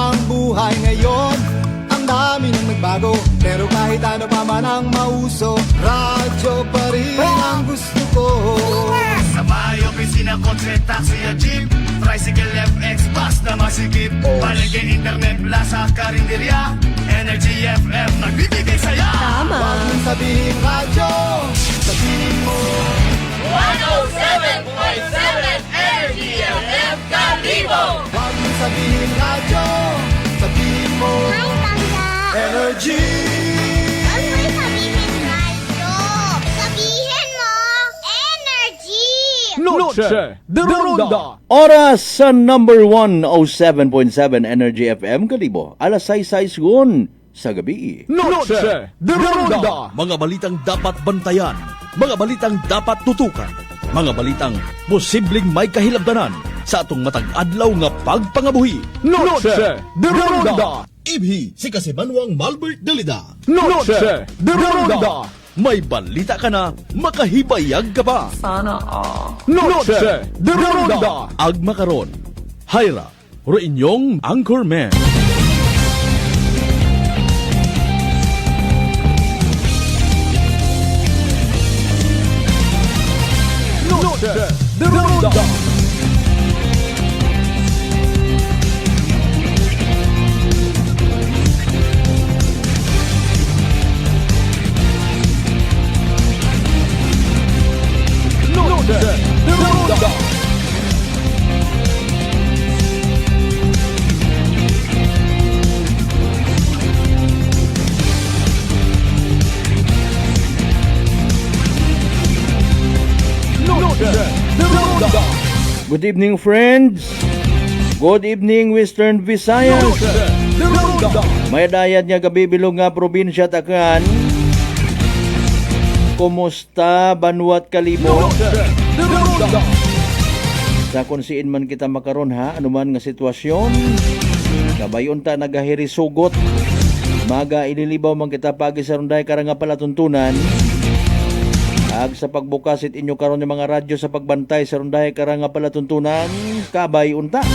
ang buhay ngayon. Ang dami nang nagbago, pero kahit ano pa man ang mauso, radyo pa rin ang gusto ko. Sa bahay, opisina, kotse, taxi o jeep, tricycle, FX, bus na masikip, palengke, internet, plaza, karinderya, Energy FM, nagbibigay saya. Tama. Huwag mong sabihin radyo, sabihin mo 107.7 Energy FM Kalibo. Huwag mong sabihin radyo, sabihin mo Ay, tanda. Energy. Huwag mo sabihin radyo. Sabihin mo, energy. Noche de Ronda. Oras sa number 107.7 Energy FM Kalibo. Alas 6:06 sa gabi. Noche de Ronda. Mga balitang dapat bantayan, mga balitang dapat tutukan, mga balitang posibleng may kahilabdanan sa atong matag adlaw nga pagpangabuhi. Noche de Ronda. Ibhi si Kasimanwang Malbert Dalida. Noche de Ronda. May balita ka na, makahibayag ka pa. Noche de Ronda. Agma karon, Hyra, ro inyong anchorman. Noche de Ronda. Noche de Ronda. Noche de Ronda. Good evening, friends. Good evening, Western Visayas. Noche de Ronda. May dayat nga kabibilog nga probinsya takan. Kumusta Banwat Kalibo? Noche de Ronda. Sa kung siin man kita makaron ha, anuman nga sitwasyon, kabayon ta nagahirisugot, maga ililibaw man kita pagi sa runday karang nga palatuntunan, ag sa pagbukas it inyo karon ng mga radyo sa pagbantay sa runday karang nga palatuntunan, kabay unta.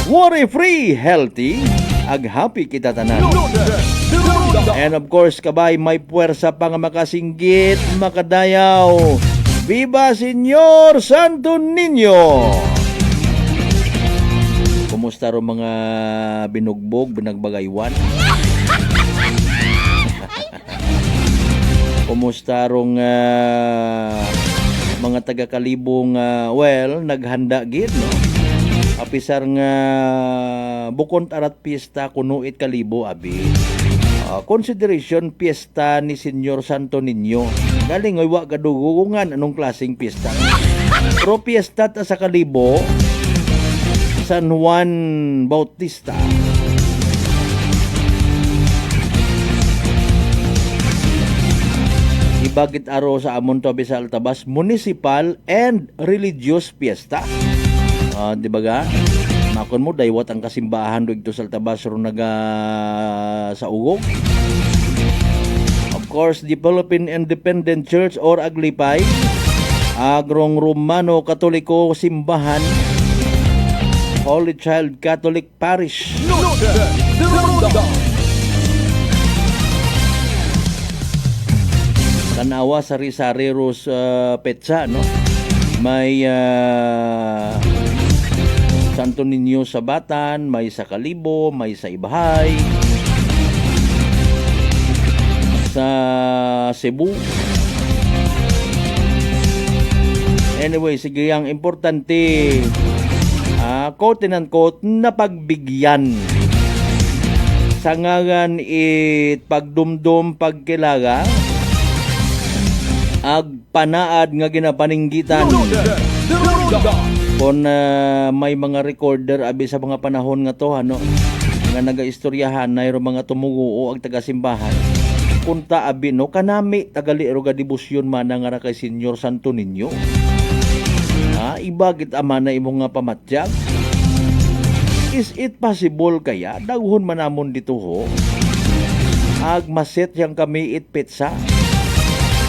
Worry free, healthy, ag happy kita tanan. Noche de Ronda. And of course, kabay, may puwersa pa nga makasinggit, makadayaw. Viva Señor Santo Niño! Kumusta ro mga binugbog, binagbagaywan? Kumusta rong mga taga-kalibong, naghanda gid, no? Apisar nga bukon arat pista kunuit kalibo abi. Consideration piyesta ni Senyor Santo Niño. Galing ay wa kadugungan anong klaseng piyesta. Pero piyesta ta sa Kalibo, San Juan Bautista. Ibagit aro sa amon to sa Altabas, municipal and religious piyesta. Di ba ga? Makon mo, daywat ang kasimbahan do ito sa Altabas ro naga sa ugong. Of course, the Philippine Independent Church or Aglipay, Agrong Romano Katoliko Simbahan, Holy Child Catholic Parish. Noche de Ronda. Tanawa sa Risareros Petsa, no? May Santo Niño sa Batan, may sa Kalibo, may sa Ibahay, sa Cebu. Anyway, sige, ang importante, quote and quote, napagbigyan. Sa ngagan it pagdumdum pagkilaga, ag panaad nga ginapaninggitan. Noche de Ronda. Kung may mga recorder abi sa mga panahon nga to ano nga nagaistoryahan na mga tumuguo ag taga-simbahan punta abi no kanami tagali ro ga debosyon man nga kay Senyor Santo Niño. Ibagit ama na imong nga pamatyag. Is it possible kaya daghon man namon dito ho ag maset yang kami it petsa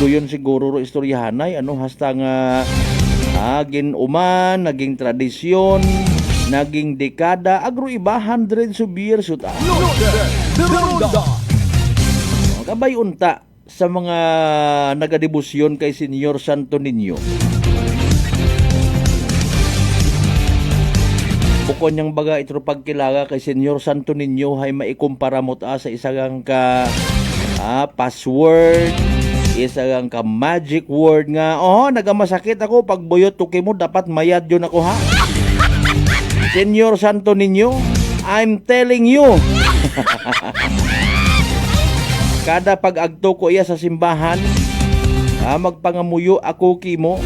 duyon siguro ro istoryahanay ano hasta nga naging uman, naging tradisyon naging dekada, agro iba, hundreds of years uta. Ronda. Kabay unta sa mga nagadebosyon kay Senyor Santo Niño. Bukod niyang baga ito pagkilaga kay Senyor Santo Niño ay maikumpara mo ta sa isang ka password, isang ka magic word nga, nagamasakit ako pag buyot tuki mo, dapat mayad yun ako ha. Senyor Santo Niño, I'm telling you. Kada pag-agto ko iya sa simbahan, magpangamuyo ako kimo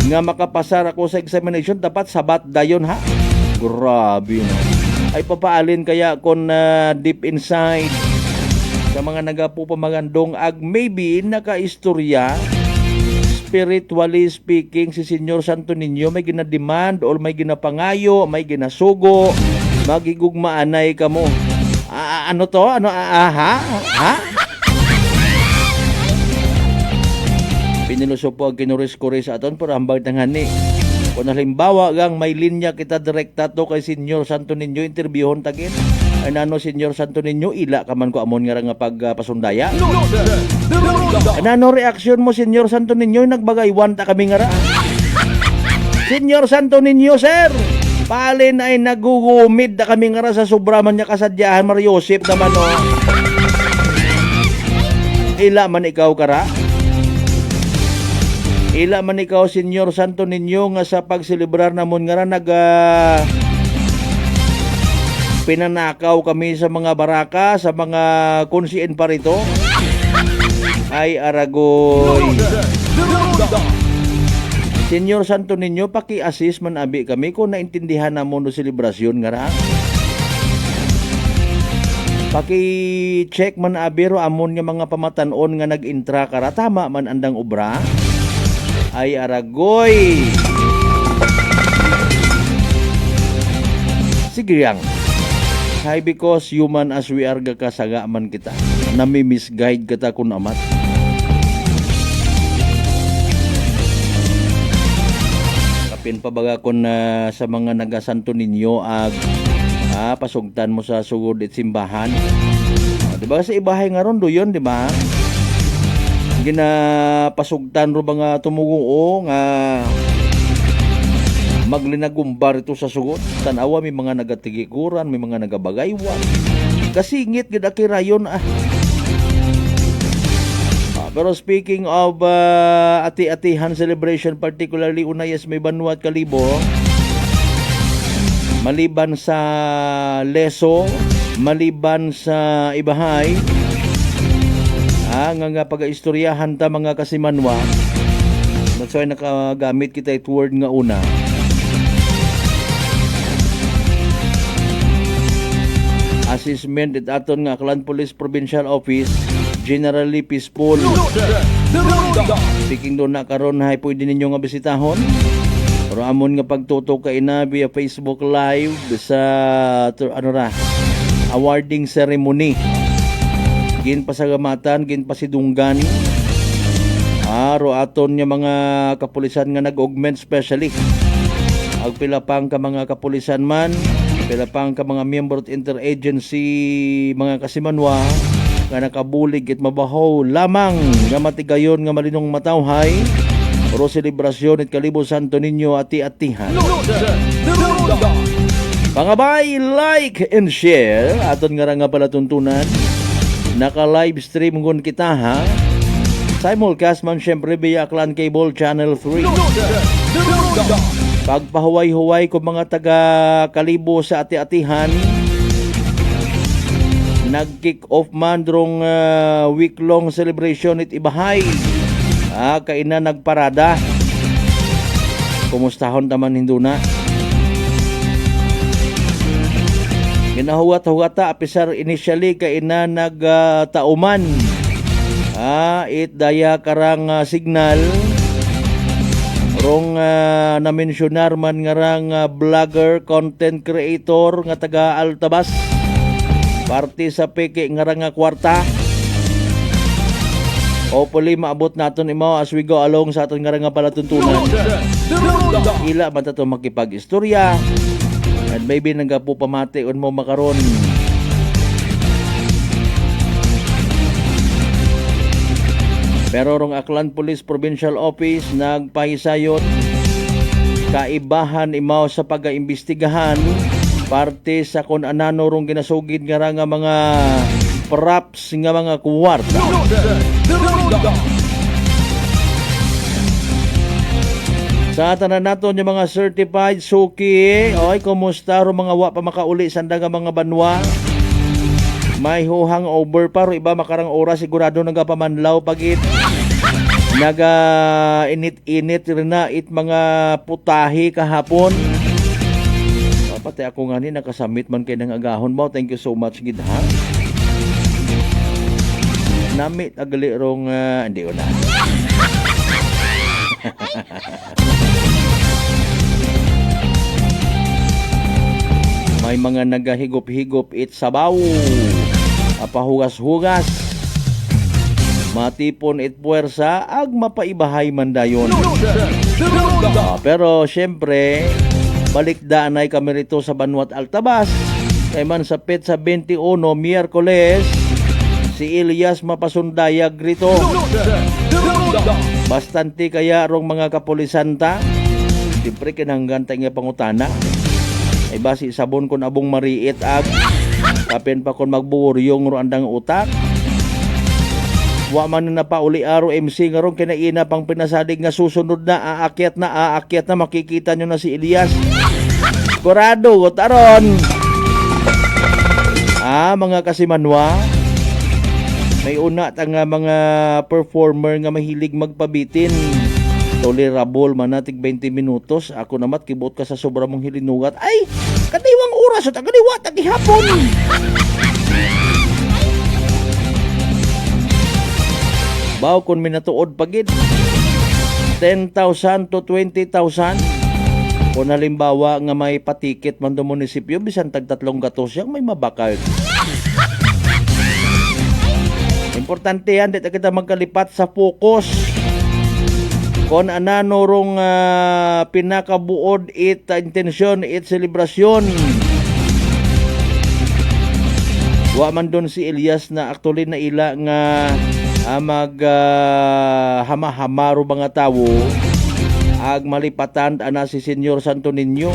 nga makapasar ako sa examination, dapat sabat dayon ha. Grabe na. Ay papaalin kaya kon deep inside sa mga nagapupamagandong maybe nakaistorya, spiritually speaking, si Senyor Santo Niño may ginademand or may ginapangayo, may ginasugo, magigugmaanay ka mo. Ano to? Ha? Piniluso po ang kinuris-kuris aton para hambag tanghani. Kung halimbawa gang may linya kita direkta to kay Senyor Santo Niño, interviewon tagin. Ay nano Senyor Santo Niño, ila ka man ko amon nga nga pagpasundaya. Ano reaksyon mo Senyor Santo Niño, nagbagaywan ta kami nga ra. Senyor Santo Niño, sir, palin ay nagugumid na kami nga ra sa sobraman niya kasadyahan, Mario Joseph naman o. Ila man ikaw kara? Ila man ikaw Senyor Santo Niño nga sa pagselebrar namon nga ra pinanakaw kami sa mga baraka, sa mga konsiin pa rito. Ay aragoy. Senyor Santo Niño, paki-assist man abi kami kung naintindihan na mo no selebrasyon nga ra. Paki-check man abi ro amon nga mga pamatanon nga nag-intra kara, tama man andang obra. Ay aragoy. Sige yang. Hi, because human as we are gakasaga man kita. Nami-misguide kita kun amat. Kapin pabaga kon sa mga nagasanto ninyo pasugtan mo sa sugod at simbahan. Diba sa ibahay nga ron do yun, diba? Ginapasugtan ro mga tumuguo nga maglinagumbar ito sa sugod. Tanawa may mga nagatigikuran, may mga nagabagaywan. Kasingit gid akirayon pero speaking of ati-atihan celebration, particularly unayas may Banwa at Kalibo, maliban sa leso, maliban sa ibahay, nga pag-istoryahan ta mga kasimanwa. That's why nakagamit kita it word nga una. Assessment at aton nga Clan Police Provincial Office, generally peaceful. Speaking doon na karon hay pwede ninyo nga bisitahon. Pero amon nga pagtutok kay na via Facebook Live sa awarding ceremony. Ginpasagamatan, ginpasidunggan. Aro aton nga mga kapulisan nga nag-augment specially. Ag pila pang ka mga kapulisan man, pila pang ka mga member interagency mga kasimanwa nga nakabulig it mabaho lamang nga matigayon nga malinong matawhay oro selebrasyon it Kalibo Santo Niño ati-atihan. Pangabay, like and share aton nga palatuntunan. Naka-live stream ngon kita ha. Simulcast man syempre via Clan Cable Channel 3. Pagpahuway-huway ko mga taga Kalibo sa ati-atihan, nag-kick off man drong week-long celebration it ibahay. Kaina nagparada. Kumustahon taman hinduna. Ginahuwat-huwata apisar initially kaina nagtauman. It daya karang signal rong na-mentionar man nga rang vlogger, content creator nga taga Altabas, parte sa peke nga rang kwarta Hopefully maabot naton imo as we go along sa aton nga palatuntunan. Ila man tato makipag-istorya. And maybe nagapo pamati on mo makaron. Pero rong Aklan Police Provincial Office nagpahisayot kaibahan imaw sa pag-aimbestigahan parte sa kun anano rong ginasugid nga ra nga mga props nga mga kwarta. Sa tanan naton yung mga certified suki, oy kumusta ro mga wa pa makauli sanda nga mga banwa. May huhang over pa ro iba makarang oras sigurado nagapamanlaw pagit. Naga init-init rin na it mga putahi kahapon. Pati ako nga ni nakasamit man kay nang agahon mo. Thank you so much gid ha. Namit agali rong hindi ko na. May mga nagahigop-higop it sabaw. Apahugas-hugas. Matipon it puwersa ag mapaibahay man dayon. Pero syempre balikdaan ay kami rito sa Banwat Altabas. Kay man sa petsa 21 Miyerkules si Elias mapasundayag rito. Bastante kaya rong mga kapulisanta. Siyempre kinahanggan tayo nga pangutana. Ay basi sabon kon abong mariit ag kapin pa kon magburyong ro andang utak. Wa man na pauli aro MC nga ron kinaina pang pinasadig nga susunod na aakyat na makikita nyo na si Elias. Kurado taron. Mga kasimanwa. May una tang mga performer nga mahilig magpabitin. Tolerable man natig 20 minutos. Ako namat kibot ka sa sobra mong hilinugat. Ay, kadiwang oras at agaliwat at ihapon. Baw kung minatuod pagid 10,000 to 20,000 kung halimbawa nga may patikit man do munisipyo bisan tag 3 gatos yang may mabakal. Importante yan dito kita magkalipat sa focus kung anano rong pinakabuod it intensyon it selebrasyon. Wa man doon si Elias na actually na ila nga hama-hamaro mga tawo ag malipatan ana si Senyor Santo Niño.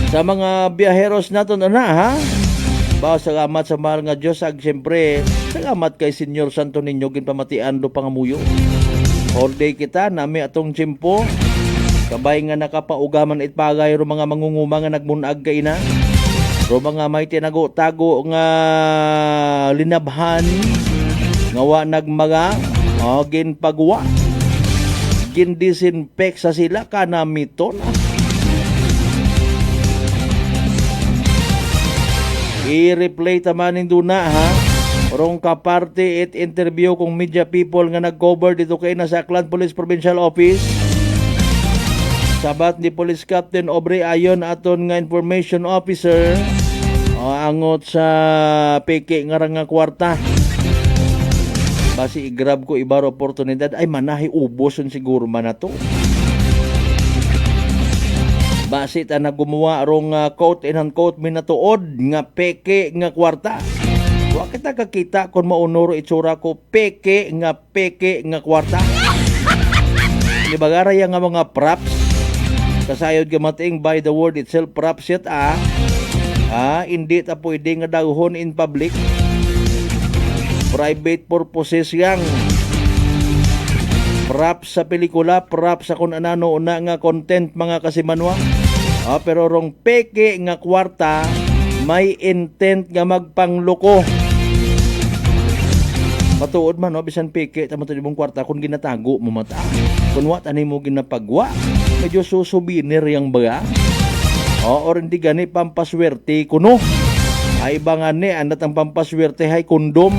Sa mga biyaheros naton ana ha. Ba salamat sa mahal nga Dios ag siyempre salamat kay Senyor Santo Niño ginpamatian do pangamuyo. All day kita nami atong tiyempo kabay nga nakapaugaman it pagay ro mga mangunguma nga nagmunag kay ina. Ro mga may tinago-tago nga linabhan nga wa nagmaga ginpagwa gindisinfect sa sila kanamiton. I-replay tamanin duna ha. Rong kaparte it interview kong media people nga nag-cover dito kay na sa Aklan Police Provincial Office. Sabat ni Police Captain Aubrey Ayon aton nga information officer angot sa peke nga nga kwarta. Basi i-grab ko ibaro oportunidad ay manahi ubos siguro man na to. Basi ta na gumawa rong quote and unquote minatuod nga peke nga kwarta. Wa kita kakita kung maunoro itsura ko peke nga kwarta. Ibagara yang nga mga props kasayod gamating by the word itself props yet hindi ta pwede nga dahon in public. Private purposes yang props sa pelikula, props sa kung anano una nga content mga kasimanwa. Pero rong peke nga kwarta may intent nga magpangloko. Matuod man bisan peke tamo to ibong kwarta kung ginatago mo mata. Kung wat ani mo ginapagwa, medyo susubinir yang baga. Or hindi gani pampaswerte kuno. Ay bangan ni anat ang pampaswerte hay kondom.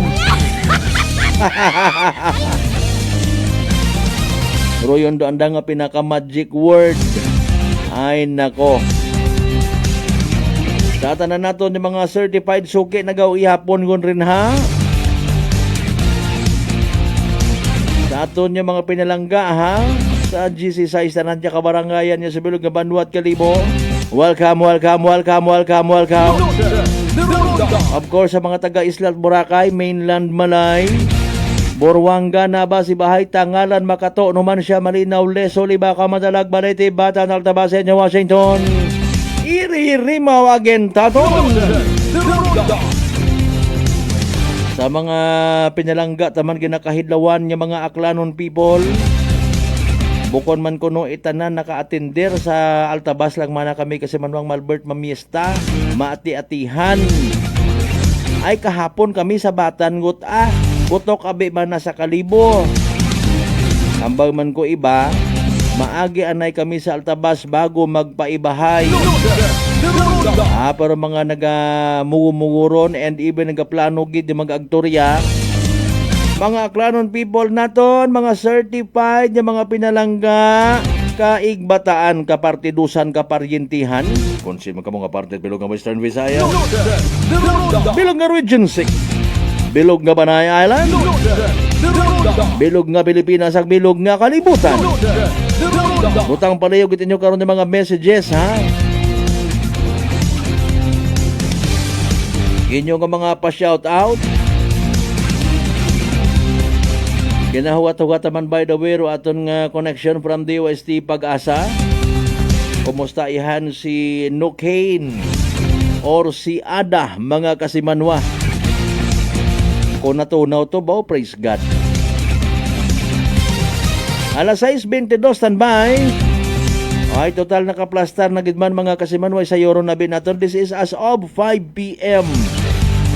Pero yun do anda nga pinaka magic word. Ay nako. Sa tanan nato ni mga certified suki nagaw ihapon gon rin ha. Naton yung mga pinalangga ha sa GC size na nandiyan kabarangayan niya sa Bilog nga Banwa at Kalibo. Welcome. Of course, sa mga taga Isla at Boracay, mainland Malay, Borwanga na ba si Bahay Tangalan Makato numan siya Malinaw Leso Libaka Madalag Balete Bata Naltabasen niya Washington Iri-Rimaw Agentaton. Sa mga pinalangga taman ginakahidlawan niya mga Aklanon people, bukon man kuno itanan naka-atender sa Altabas lang mana kami kasi manwang Malbert mamiesta, maati-atihan. Ay kahapon kami sa Batan Kutok abi man na sa Kalibo. Ambag man ko iba, maagi anay kami sa Altabas bago magpaibahay. Pero mga naga-muguron and even nagaplano gid yung mga agtorya, mga Aklanon people naton, mga certified yung mga pinalangga, kaigbataan, kapartidusan, kaparyentihan. Konsin mo ka mga parte Bilog nga Western Visayas, Bilog nga Region 6, Bilog nga Banay Island, Bilog nga Pilipinas, ag Bilog nga Kalibutan. Butang palihog itinyo karon ng mga messages ha. Inyo nga mga pa-shout out. Ginahuwat-huwat man by the way ro aton nga connection from DOST Pag-asa. Kumusta ihan si Nukane or si Ada mga kasimanwa? Kung natunaw to ba, praise God. Alas 6:22 standby. Ay total nakaplastar na gidman mga kasimanwa sa Yoro na binaton. This is as of 5 p.m.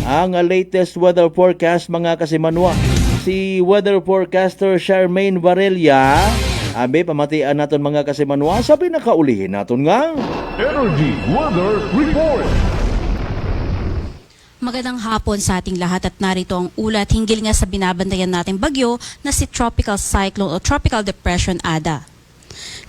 Ang latest weather forecast mga kasimanwa. Si weather forecaster Charmaine Varela, abe pamatian naton mga kasimanwa sa pinakaulihin naton nga Energy Weather Report. Magandang hapon sa ating lahat at narito ang ulat hinggil nga sa binabantayan nating bagyo na si Tropical Cyclone o Tropical Depression Ada.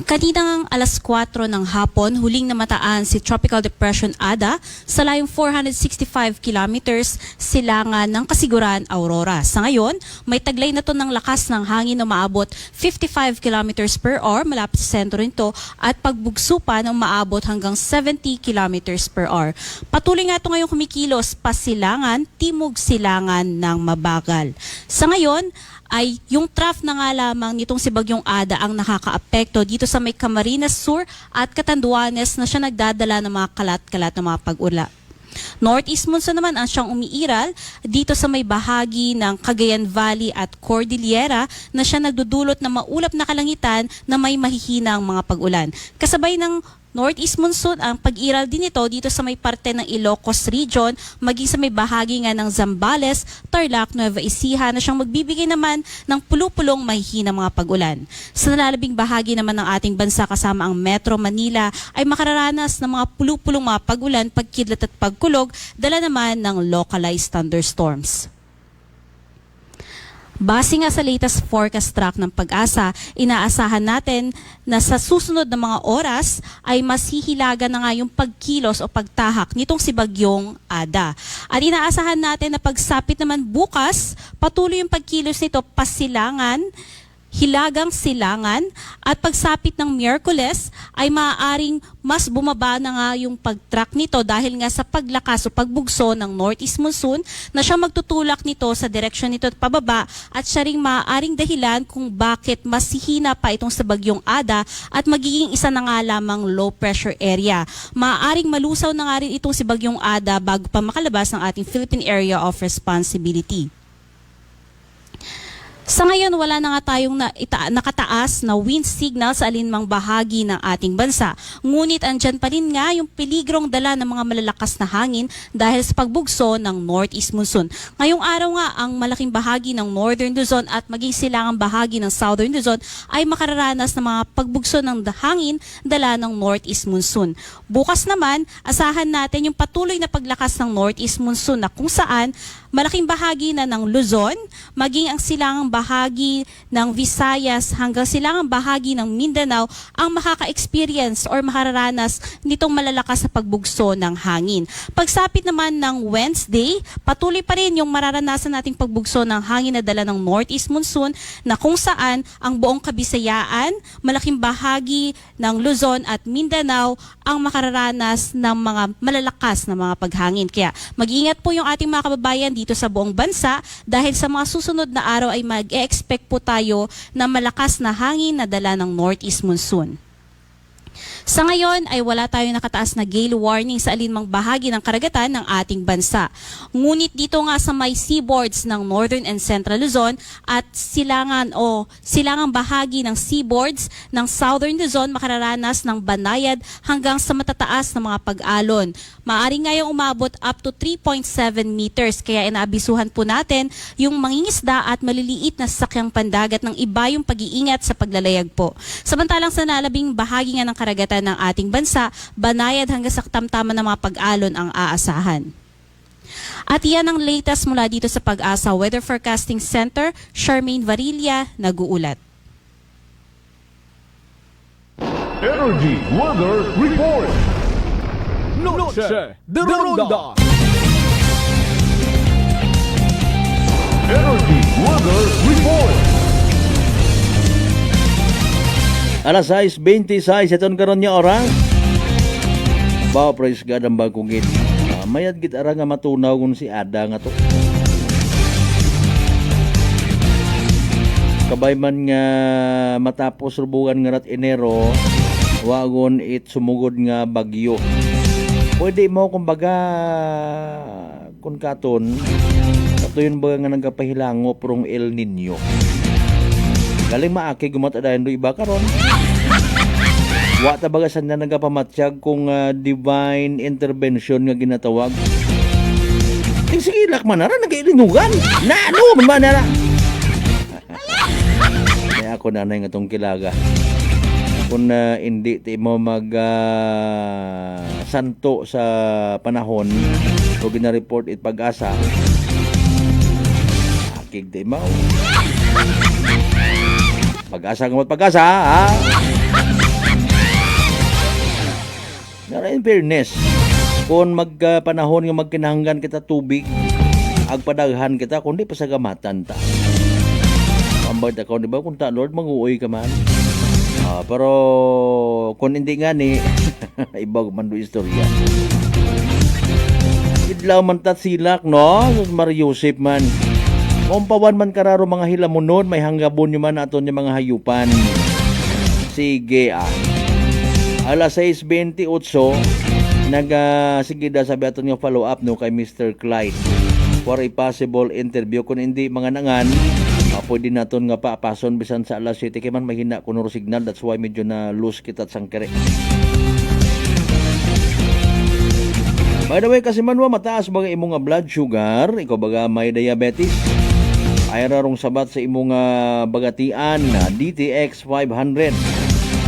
Kaninang alas 4 ng hapon, huling namataan si Tropical Depression Ada sa layong 465 kilometers silangan ng Kasiguran, Aurora. Sa ngayon, may taglay na to ng lakas ng hangin na maabot 55 kilometers per hour malapit sa sentro nito at pagbugso pa na maabot hanggang 70 kilometers per hour. Patuloy nga ito ngayong kumikilos pasilangan, timog silangan ng mabagal. Sa ngayon, ay yung trough na nga lamang nitong si Bagyong Ada ang nakakaapekto dito sa may Camarines Sur at Catanduanes na siya nagdadala ng mga kalat-kalat na mga pag-ula. Northeast monsoon naman ang siyang umiiral dito sa may bahagi ng Cagayan Valley at Cordillera na siya nagdudulot ng maulap na kalangitan na may mahihinang mga pag-ulan. Kasabay ng Northeast monsoon ang pag-iral din ito dito sa may parte ng Ilocos Region, maging sa may bahagi nga ng Zambales, Tarlac, Nueva Ecija na siyang magbibigay naman ng pulupulong mahihinang mga pag-ulan. Sa nalalabing bahagi naman ng ating bansa kasama ang Metro Manila ay makararanas ng mga pulupulong mga pag-ulan, pagkidlat at pagkulog, dala naman ng localized thunderstorms. Base nga sa latest forecast track ng Pag-asa, inaasahan natin na sa susunod na mga oras ay mas hihilaga na nga yung pagkilos o pagtahak nitong si Bagyong Ada. At inaasahan natin na pagsapit naman bukas, patuloy yung pagkilos nito pasilangan, hilagang silangan at pagsapit ng Miyerkules ay maaaring mas bumaba na nga yung pag-track nito dahil nga sa paglakas o pagbugso ng Northeast Monsoon na siya magtutulak nito sa direksyon nito at pababa at siya ring maaaring dahilan kung bakit mas hihina pa itong sa Bagyong Ada at magiging isa na nga lamang low pressure area. Maaaring malusaw na nga rin itong si Bagyong Ada bago pa makalabas ng ating Philippine Area of Responsibility. Sa ngayon, wala na nga tayong nakataas na wind signal sa alinmang bahagi ng ating bansa. Ngunit andyan pa rin nga yung peligrong dala ng mga malalakas na hangin dahil sa pagbugso ng Northeast Monsoon. Ngayong araw nga, ang malaking bahagi ng Northern Luzon at maging silangang bahagi ng Southern Luzon ay makararanas ng mga pagbugso ng hangin dala ng Northeast Monsoon. Bukas naman, asahan natin yung patuloy na paglakas ng Northeast Monsoon na kung saan malaking bahagi na ng Luzon, maging ang silangang bahagi ng Visayas hanggang silangang bahagi ng Mindanao ang makaka-experience or makararanas nitong malalakas sa pagbugso ng hangin. Pagsapit naman ng Wednesday, patuloy pa rin yung mararanasan nating pagbugso ng hangin na dala ng Northeast Monsoon na kung saan ang buong Kabisayaan, malaking bahagi ng Luzon at Mindanao ang makararanas ng mga malalakas na mga paghangin. Kaya mag-iingat po yung ating mga kababayan dito sa buong bansa dahil sa mga susunod na araw ay mag-e-expect po tayo na malakas na hangin na dala ng Northeast Monsoon. Sa ngayon ay wala tayong nakataas na gale warning sa alinmang bahagi ng karagatan ng ating bansa. Ngunit dito nga sa may seaboards ng Northern and Central Luzon at silangang bahagi ng seaboards ng Southern Luzon makararanas ng banayad hanggang sa matataas na mga pag-alon. Maaari ngayong umabot up to 3.7 meters kaya inaabisuhan po natin yung mangingisda at maliliit na sasakyang pandagat ng iba yung pag-iingat sa paglalayag po. Samantalang sa nalabing bahagi nga ng karagatan ng ating bansa, banayad hanggang sa katamtaman ng mga pag-alon ang aasahan. At yan ang latest mula dito sa Pag-asa Weather Forecasting Center, Charmaine Varilla, nag-uulat. Energy Weather Report. Noche de Ronda. Energy Weather Report. Alas 6:26 iton karon nya oras. Bao praise God ang bagong gid. Mayad gid ara nga matunaw kun si Ada nga to. Kabay man nga matapos rubugan nga rat Enero, wagon it sumugod nga bagyo. Pwede mo kumbaga kun katon katuyon ba nga nagapahilango prong El Nino. Galing maaki gumatadayan do iba karon. Wa ta bagasan na nagapamatsyag kung divine intervention nga ginatawag. Sige lakman na nagailingugan. Na ano man ba na? Kaya ako nanay nga tong kilaga. Kung hindi ti mo mag santo sa panahon o gina-report it Pag-asa. Akig ti mo. Pag-asa nga Pag-asa, ha? Nara in fairness, kung magpanahon nga magkinahanggan kita tubig, agpadaghan kita, kundi pasagamatan ta. Ambay ta, di ba? Kung ta, Lord, manguoy ka man. Pero, kung hindi nga ni, ibag man do istorya. Idlaw man tat silak, no? Mariusip man. Kumpawan man kararo mga hilamunod, may hanggabon nyo man aton yung mga hayupan. Sige Alas 6:28, sige da sabi aton yung follow up no kay Mr. Clyde for a possible interview. Kung hindi mga nangan, pwede naton nga papason bisan sa alas 7 kay man mahina kuno signal, that's why medyo na loose kita sang kere. By the way, kasi manwa mataas baga imong blood sugar, ikaw baga may diabetes, ay rarong sabat sa imong bagatian na DTX 500.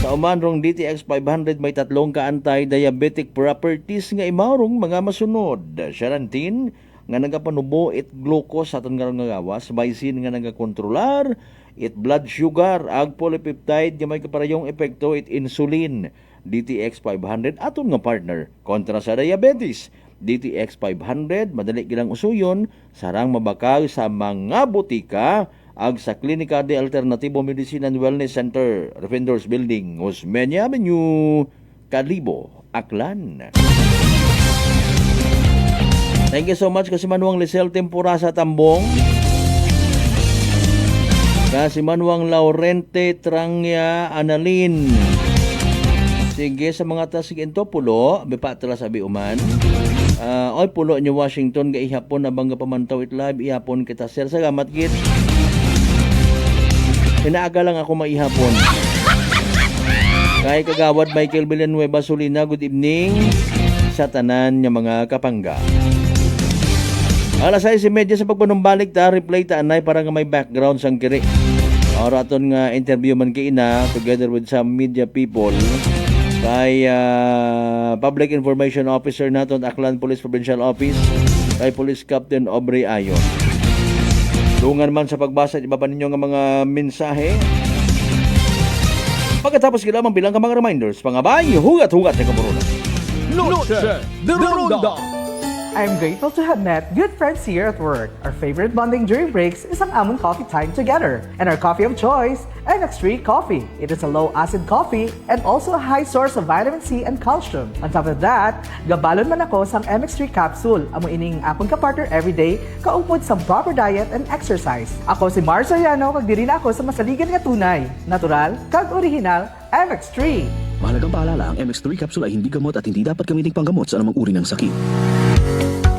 Sa umanrong DTX 500 may tatlong ka-anti-diabetic properties nga imarong mga masunod. Xarantine nga nagapanubo it glucose sa aton nga gawas, baisin nga nagakontrolar it blood sugar, ag polypeptide nga may kaparayong epekto it insulin. DTX 500 aton nga partner kontra sa diabetes. DTX 500 madali gilang usuyon, sarang mabakal sa mga butika ag sa Klinika de Alternativo Medicine and Wellness Center, Defenders Building, Osmeña Avenue, Calibo, Aklan. Thank you so much kasi Manuang Lisel Tempura sa Tambong. Kasi Manuang Laurente Trangya Analin. Sige sa mga tasigento pulo, bipatala sabi uman. Oy pulo ni Washington ga ihapon na bangga pamantaw it live ihapon kita sir sa gamat git. Pinaaga lang ako maihapon. Kay kagawad Michael Villanueva Solina, good evening sa tanan nga mga kapangga. Alas 6:30 sa pagpanumbalik ta, replay ta anay para nga may background sang kiri. Or aton nga interview man kay ina together with some media people kay Public Information Officer naton Aklan Police Provincial Office kay Police Captain Aubrey Ayon. Dungan man sa pagbasa iba pa ninyo nga mga mensahe. Pagkatapos lamang bilang ka mga reminders, pangabay, hugat-hugat sa kamuruna. Noche de Ronda. I'm grateful to have met good friends here at work. Our favorite bonding during breaks is ang amon coffee time together. And our coffee of choice, MX3 Coffee. It is a low-acid coffee and also a high source of vitamin C and calcium. On top of that, gabalon man ako sang MX3 capsule. Amo ining akong kapartner everyday, kaupod sa proper diet and exercise. Ako si Mars Soriano, kag diri na ako sa masaligan nga tunay, natural, kag original, MX3. Mahalagang paalala, ang MX3 capsule ay hindi gamot at hindi dapat gamitin panggamot sa anumang uri ng sakit.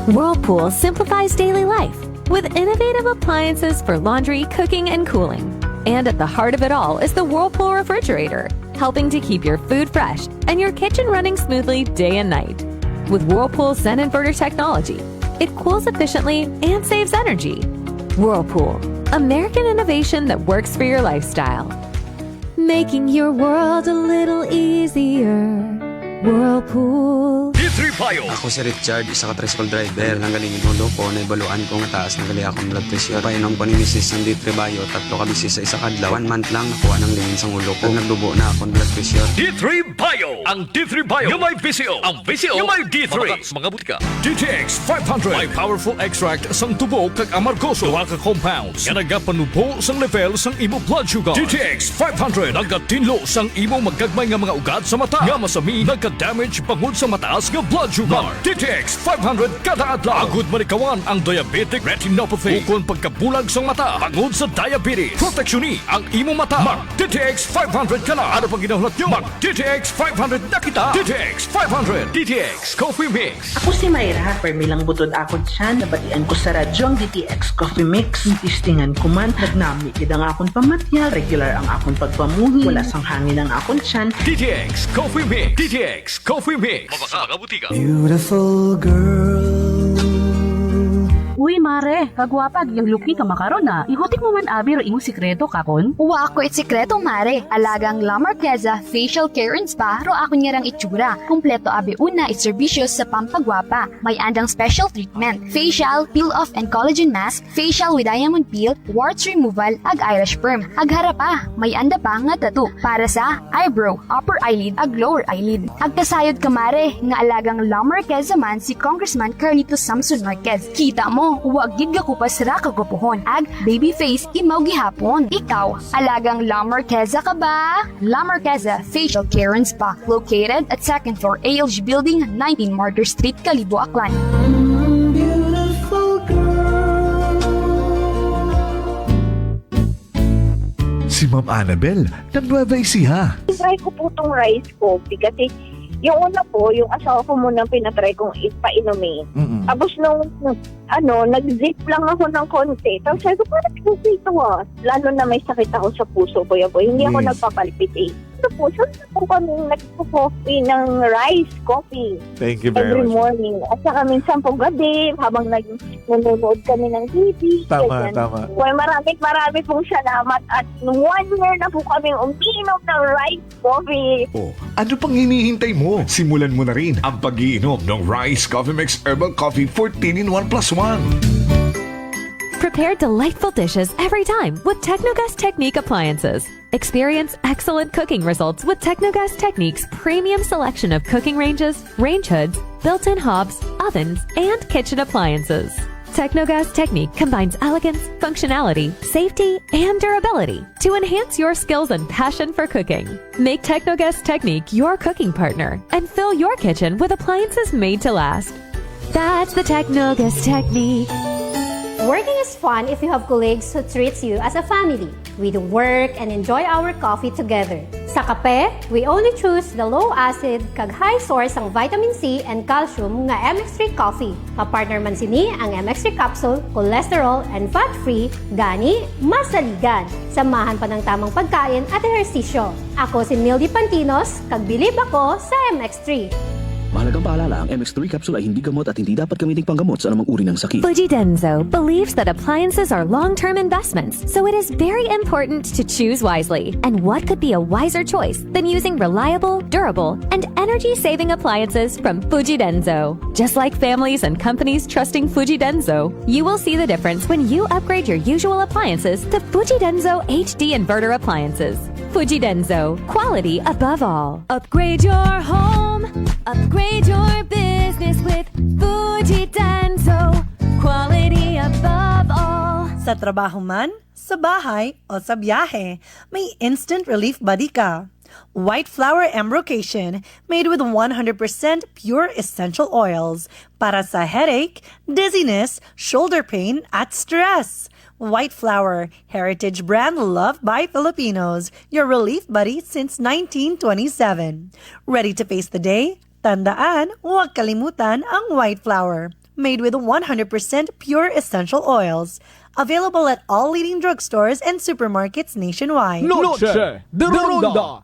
Whirlpool simplifies daily life with innovative appliances for laundry, cooking, and cooling. And at the heart of it all is the Whirlpool refrigerator, helping to keep your food fresh and your kitchen running smoothly day and night. With Whirlpool's Zen inverter technology, it cools efficiently and saves energy. Whirlpool, American innovation that works for your lifestyle. Making your world a little easier. Whirlpool. D3 Bio. Ako si Richard, isa ka tricycle driver. Nanggaling yung ulo ko, naibaluan ko nga taas, nanggali akong blood pressure. Painom ko ni Mrs. ng D3 Bio, 3 ka bisis sa isa kadlaw. 1 month lang nakuha ng lingin sa ulo ko. Nagdubo na akong blood pressure. D3 Bio. Ang D3 Bio yung may VCO. Ang VCO yung may D3. Mga butika. DTX 500. May powerful extract sang tubo kag amargoso. Duha ka compounds. Nga nagapanubo sang level sang imo blood sugar. DTX 500. Nagatinlo sang imo magagmay nga mga ugat sa mata. Nga masami nagka-damage pangod sa mataas nga blood sugar. DTX 500 kada adlaw. Agud manikawan ang diabetic retinopathy. Ukon pagkabulag sa mata pangod sa diabetes. Proteksyon ni ang imo mata. Mag DTX 500 ka na. Ano pang ginahulat nyo? Mag DTX 500 na kita. DTX 500. DTX Coffee Mix. Ako si Mayra. Permilang butod akon siya. Nabatian ko sa radyo ang DTX Coffee Mix. Tistingan ko man. Nagnami kid ang akon pamatya. Regular ang akon pagpamuhi. Wala sang hangin ang akon siyan. DTX Coffee Mix. DTX Coffee Mix. Mabaka butika. Beautiful girl. Uy, mare, kagwapag, yung luki ka makaron na. Ihutik mo man abi ro imong sikreto kakon. Uwa ako sikreto, mare. Alagang La Marqueza Facial Care and Spa ro ako niyarang itsura. Kumpleto abi una iserbisyo sa pampagwapa. May andang special treatment. Facial, peel-off and collagen mask, facial with diamond peel, warts removal, ag eyelash perm. Ag harapa, may anda pa nga tattoo. Para sa eyebrow, upper eyelid, ag lower eyelid. Ag kasayod ka, mare, nga alagang La Marqueza man si Congressman Carlito Samson Marquez. Kita mo, huwag gid ka kupas ra kagupuhon. Ag baby face imaw gihapon. Ikaw, alagang La Marqueza ka ba? La Marqueza Facial Care and Spa, located at 2nd floor ALG Building, 19 Martyr Street, Kalibo, Aklan. Si Ma'am Annabel, ng Nueva Ecija. Try ko po itong rice coffee kasi yung una po, yung asawa ko muna pinatry kong ipainumin. Tapos nung nag-zip lang ako ng konti. Tapos sabi ko, parang kasi ito lalo na may sakit ako sa puso ko. Hindi ako nagpapalpitate. Ito po, saan po kami nagpo-coffee ng rice coffee. Thank you very every much. morning. At saka minsan po gabi, habang nanonood kami ng TV. Tama, tama. Well, marami pong salamat. At 1 year na po kami umiinom ng rice coffee. Oh, ano pang hinihintay mo? Simulan mo na rin ang pag-iinom ng Rice Coffee Mix Herbal Coffee 14-in-1 + 1. Prepare delightful dishes every time with Technogas Technique appliances. Experience excellent cooking results with Technogas Technique's premium selection of cooking ranges, range hoods, built-in hobs, ovens, and kitchen appliances. Technogas Technique combines elegance, functionality, safety, and durability to enhance your skills and passion for cooking. Make Technogas Technique your cooking partner and fill your kitchen with appliances made to last. That's the Technogas Technique. Working is fun if you have colleagues who treats you as a family. We do work and enjoy our coffee together. Sa kape, we only choose the low-acid kag high source ang vitamin C and calcium nga MX3 coffee. Kapartner man sini ang MX3 capsule, cholesterol and fat-free, gani, masaligan. Samahan pa ng tamang pagkain at ehersisyo. Ako si Mildy Pantinos, kag bilib ako sa MX3. Mahalagang paalala, ang MX3 capsule ay hindi gamot at hindi dapat gamitin panggamot sa anumang uri ng sakit. Fujidenzo believes that appliances are long-term investments, so it is very important to choose wisely. And what could be a wiser choice than using reliable, durable, and energy-saving appliances from Fujidenzo? Just like families and companies trusting Fujidenzo, you will see the difference when you upgrade your usual appliances to Fujidenzo HD inverter appliances. Fujidenzo, quality above all. Upgrade your home, upgrade your business with Fujidenzo, quality above all. Sa trabaho man, sa bahay, o sa biyahe, may instant relief buddy ka. White Flower Embrocation, made with 100% pure essential oils para sa headache, dizziness, shoulder pain, at stress. White Flower, heritage brand loved by Filipinos, your relief buddy since 1927. Ready to face the day? Tandaan, huwag kalimutan ang White Flower. Made with 100% pure essential oils. Available at all leading drugstores and supermarkets nationwide. Noche de Ronda.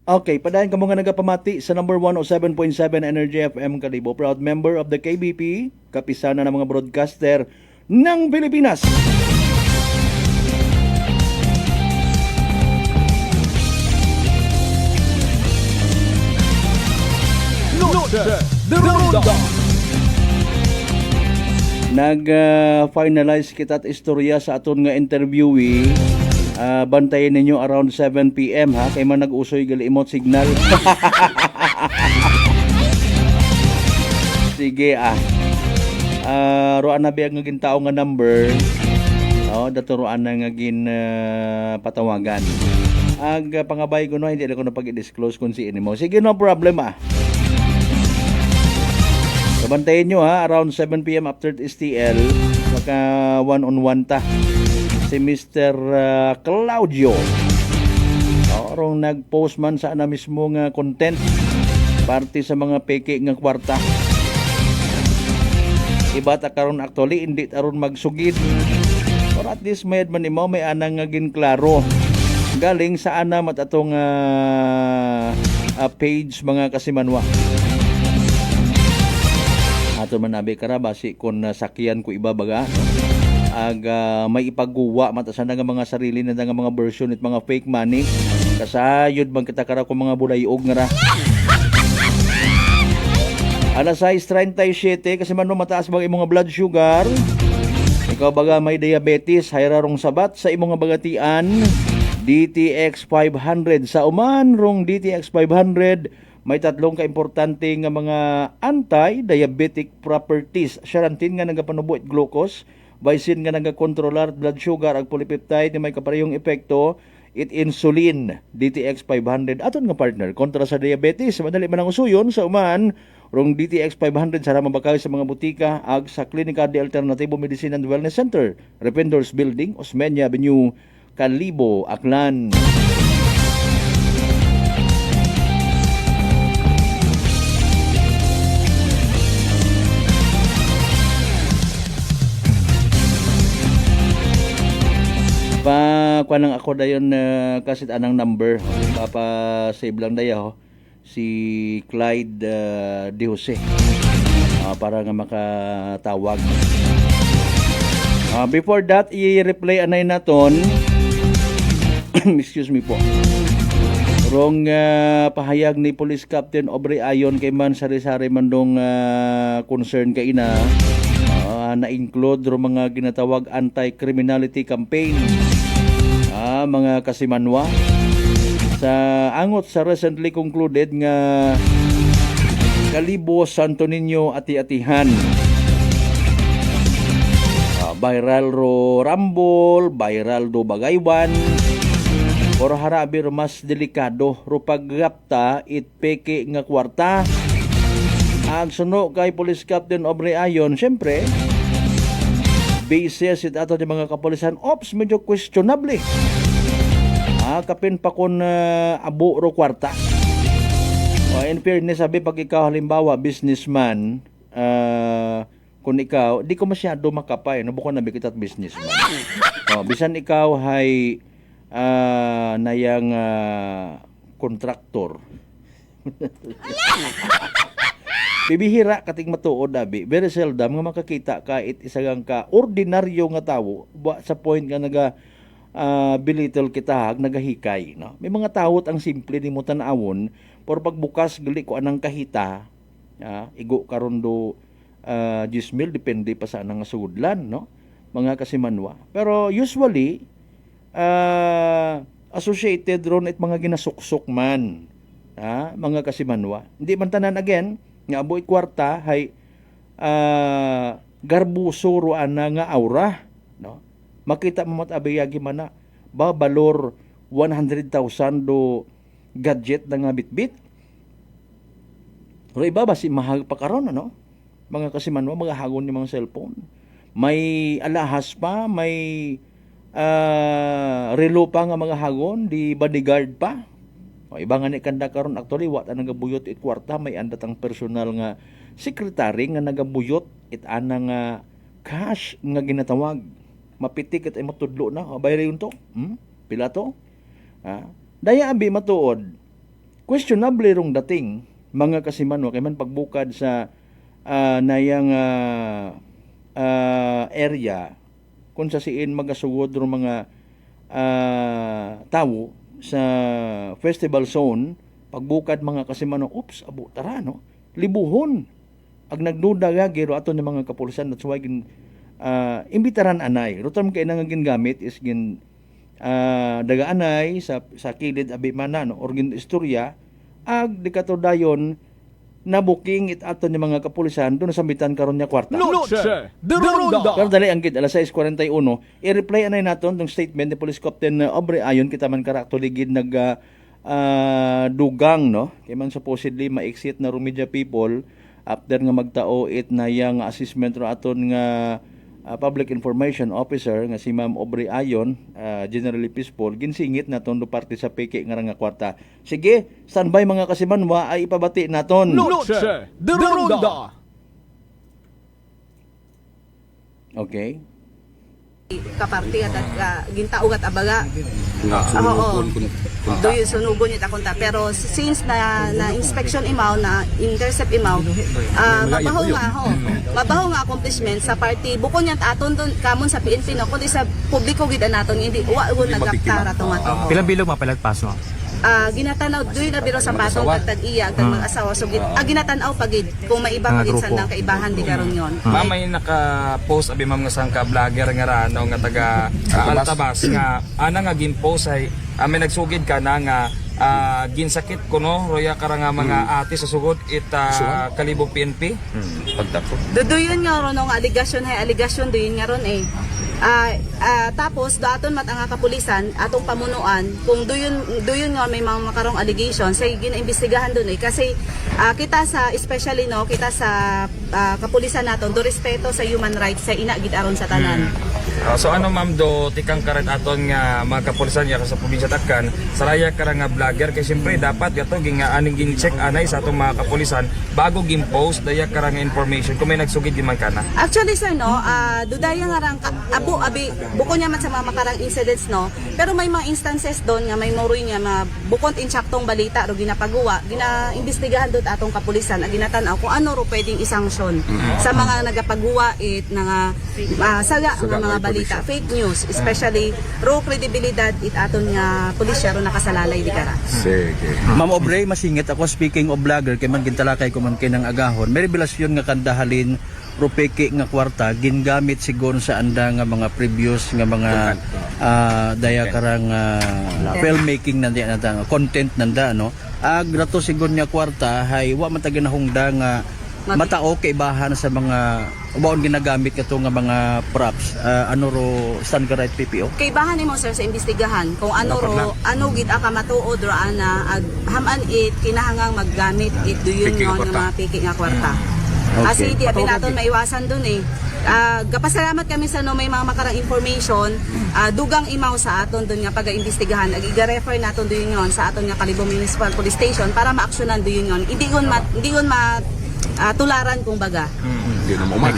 Okay, padayon ka mo nga nagapamati sa number 107.7 Energy FM Kalibo. Proud member of the KBP, kapisana ng mga broadcaster ng Pilipinas. Noche de Ronda. Nag-finalize kita at istorya sa aton nga interviewee. Bantayin ninyo around 7 p.m. ha, kay man nag-usoy galimot signal. Sige roan na biya nga gintao nga number. Dato roan na nga patawagan. Ag pangabay ko no, hindi na ko na pag-disclose kung si mo. Sige, no problem Bantayin nyo around 7 p.m. after STL, maka one-on-one ta. Si Mr. Claudio. Orong nag-post man sa na mismo nga content parte sa mga peke nga kwarta. Iba ta karon actually hindi aron magsugid. Or at least mayad man nimo may anang nga ginklaro. Galing sa ana mat atong page mga kasimanwa. Ato man nabi karabasi kon sakyan ko iba baga. May ipagguwa matasan nga mga sarili na nga mga version at mga fake money kasayod bang kita kara ko mga bulayog nga ra. Alas 6:37 kasi man mataas bang imong blood sugar, ikaw baga may diabetes, hayrarong sabat sa imong bagatian. DTX 500 sa uman rong DTX 500 may tatlong kaimportante nga mga anti-diabetic properties. Siarantin nga nagapanubuit glucose, Vicin nga nagakontrolar blood sugar, ag polypeptide nga may kaparehong epekto, it insulin, DTX 500 aton nga partner kontra sa diabetes. Madali man ang usuyon sa uman rong DTX 500 sa ramang bakay sa mga butika ag sa Klinika de Alternativo Medicine and Wellness Center, Rependors Building, Osmeña Avenue, Kalibo, Aklan. Kuha lang ako dayon kasit anang number. Papa-save lang dayo si Clyde De Jose para nga makatawag. Before that, i-reply anay naton. Excuse me po. Rong pahayag ni Police Captain Aubrey Ayon kay man sari-sari man dong concern kay ina. Na-include ro mga ginatawag anti-criminality campaign. Mga kasimanwa sa angot sa recently concluded nga Kalibo Santo Niño ati-atihan. Viral ro rambol, viral do bagaywan, or harabi ro mas delikado ro paggapta it peke nga kwarta. Ang suno kay Police Captain Aubrey Ayon, syempre basis it ato di mga kapulisan, ops medyo questionable. Kapin pa kon abo ro kwarta. In fairness, sabi pag ikaw halimbawa businessman, kung ikaw di ko masyado makapay no bukod na bikitat businessman. Bisan ikaw hay nayang kontraktor. Bibihira kating matuod abi, very seldom nga makakita ka isagang ka ordinaryo nga tawo sa point nga naga belittle kita nagahikay, no? May mga tawot ang simple ni mo tan-awon por pagbukas gali ko anang kahita, igo karon do 10,000 depende pa sa anang sudlan, no? Mga kasimanwa. Pero usually associated ron it mga ginasuksok man, mga kasimanwa. Hindi man tanan again nga aboy kwarta hay garbuso ro ana nga aura, no? Makita mo matabiyagi man na ba balor 100,000 do gadget na nga bitbit. Pero iba ba si mahal pa karon, ano? Mga kasimanwa, mga hagon ni mga cellphone. May alahas pa, may relo pa nga mga hagon, di bodyguard pa. O, iba nga ni kanda karon actually wat ang nagabuyot it kwarta, may andat ang personal nga secretary nga nagabuyot it anang cash nga ginatawag. Mapitik at ay matudlo na. O, bayra yun to? Pila to? Daya abi matuod, questionable rong dating mga kasimanwa kay man pagbukad sa nayang area kung sa siin magasugod rong mga tawo sa festival zone, pagbukad mga kasimanwa, oops, abo tara, no? Libuhon. Ag nagduda gagiro ato ni mga kapulisan at suway imbitaran anay. Rutam kay nang gingamit is gin dagaanay sa kilid abi mana, no? Or gin istorya ag di kato dayon na booking it ato ni mga kapulisan doon sambitan karon nya kwarta. Noche de Ronda. Pero dali ang gid alas 6:41 i-reply anay naton tong statement ni Police Captain Aubrey Ayon kita man actually gid nag dugang, no? Kay man supposedly ma-exit na Rumidya people after nga magtao it na yang assessment ro aton nga public information officer nga si Ma'am Aubrey Ayon, generally peaceful, ginsingit naton do parte sa peke nga kwarta. Sige, standby mga kasimanwa ay ipabati naton. Noche de Ronda. Okay. Kaparti at gintaog at abaga. Oo. Doy sunugon it akonta, pero since na inspection imaw na intercept imaw, mabaho nga accomplishment sa party bukod niya aton don kamon sa PNP no kundi sa publiko gid naton hindi wa nagaptara tong ato. Pilang bilog mapalagpas mo? Ginatanaw doy na biro sa batong tag-iya kag mga asawa so ginatanaw pagid kung may iba pagid sa kaibahan di karon yon. May naka-post abi ma'am nga sang ka vlogger nga rano nga taga Altabas nga ana nga gin-post ay may nagsugid ka na nga ginsakit ko no roya kara nga mga ate sa sugod it Kalibo PNP pagtako. Duduyon nga ron nga aligasyon duyon nga ron tapos daton mat ang kapulisan atong pamunuan kung duyon nga may mga makarong allegation say ginaimbestigahan doon kasi kita sa especially no kita sa kapulisan naton do respeto sa human rights sa ina gid aron sa tanan. So ano ma'am do tikang karet aton nga mga kapulisan ya sa probinsya Takkan saraya kara nga vlogger kay siyempre dapat gato nga aning gin-check anay sa atong mga kapulisan bago gin-post daya kara nga information kung may nagsugid di man kana. Actually sir no dudaya nga rang abi buko niya man sa mga makarang incidents no pero may mga instances doon nga may moroy niya bukod insaktong balita ro ginapagawa ginaimbestigahan doon atong kapulisan ag ginatan-aw kung ano ro pwedeng isanksyon sa mga nagapagawa it nga saga nga mga balita fake news especially raw credibilidad it aton nga pulisya ro nakasalalay di kara. Sige. Ma'am Aubrey, masingit ako speaking of vlogger kay man gintalakay ko man kinang agahon. May revelasyon nga kandahalin rupeke nga kwarta gingamit siguro sa anda nga mga previous nga mga daya karang filmmaking nanda content nanda no. Grato siguro nga kwarta hay wa man taginahungda nga matao kay bahan sa mga baon ginagamit kato nga mga props ano ro stand right PPO kay bahan nimo sir sa imbestigahan kung ano ro ano gid aka matuod ro ana haman it kinahangang maggamit it duyon nga mga piki nga kwarta. Kasi di abi naton maiwasan dun gapasalamat kami sa no may mga makarang information dugang imaw sa aton dun nga pag-iimbestigahan ag iga-refer naton duyon yon sa aton nga Kalibo Municipal Police Station para maaksyonan duyon yon hindi gon tularan kung baga. Hindi na mauman.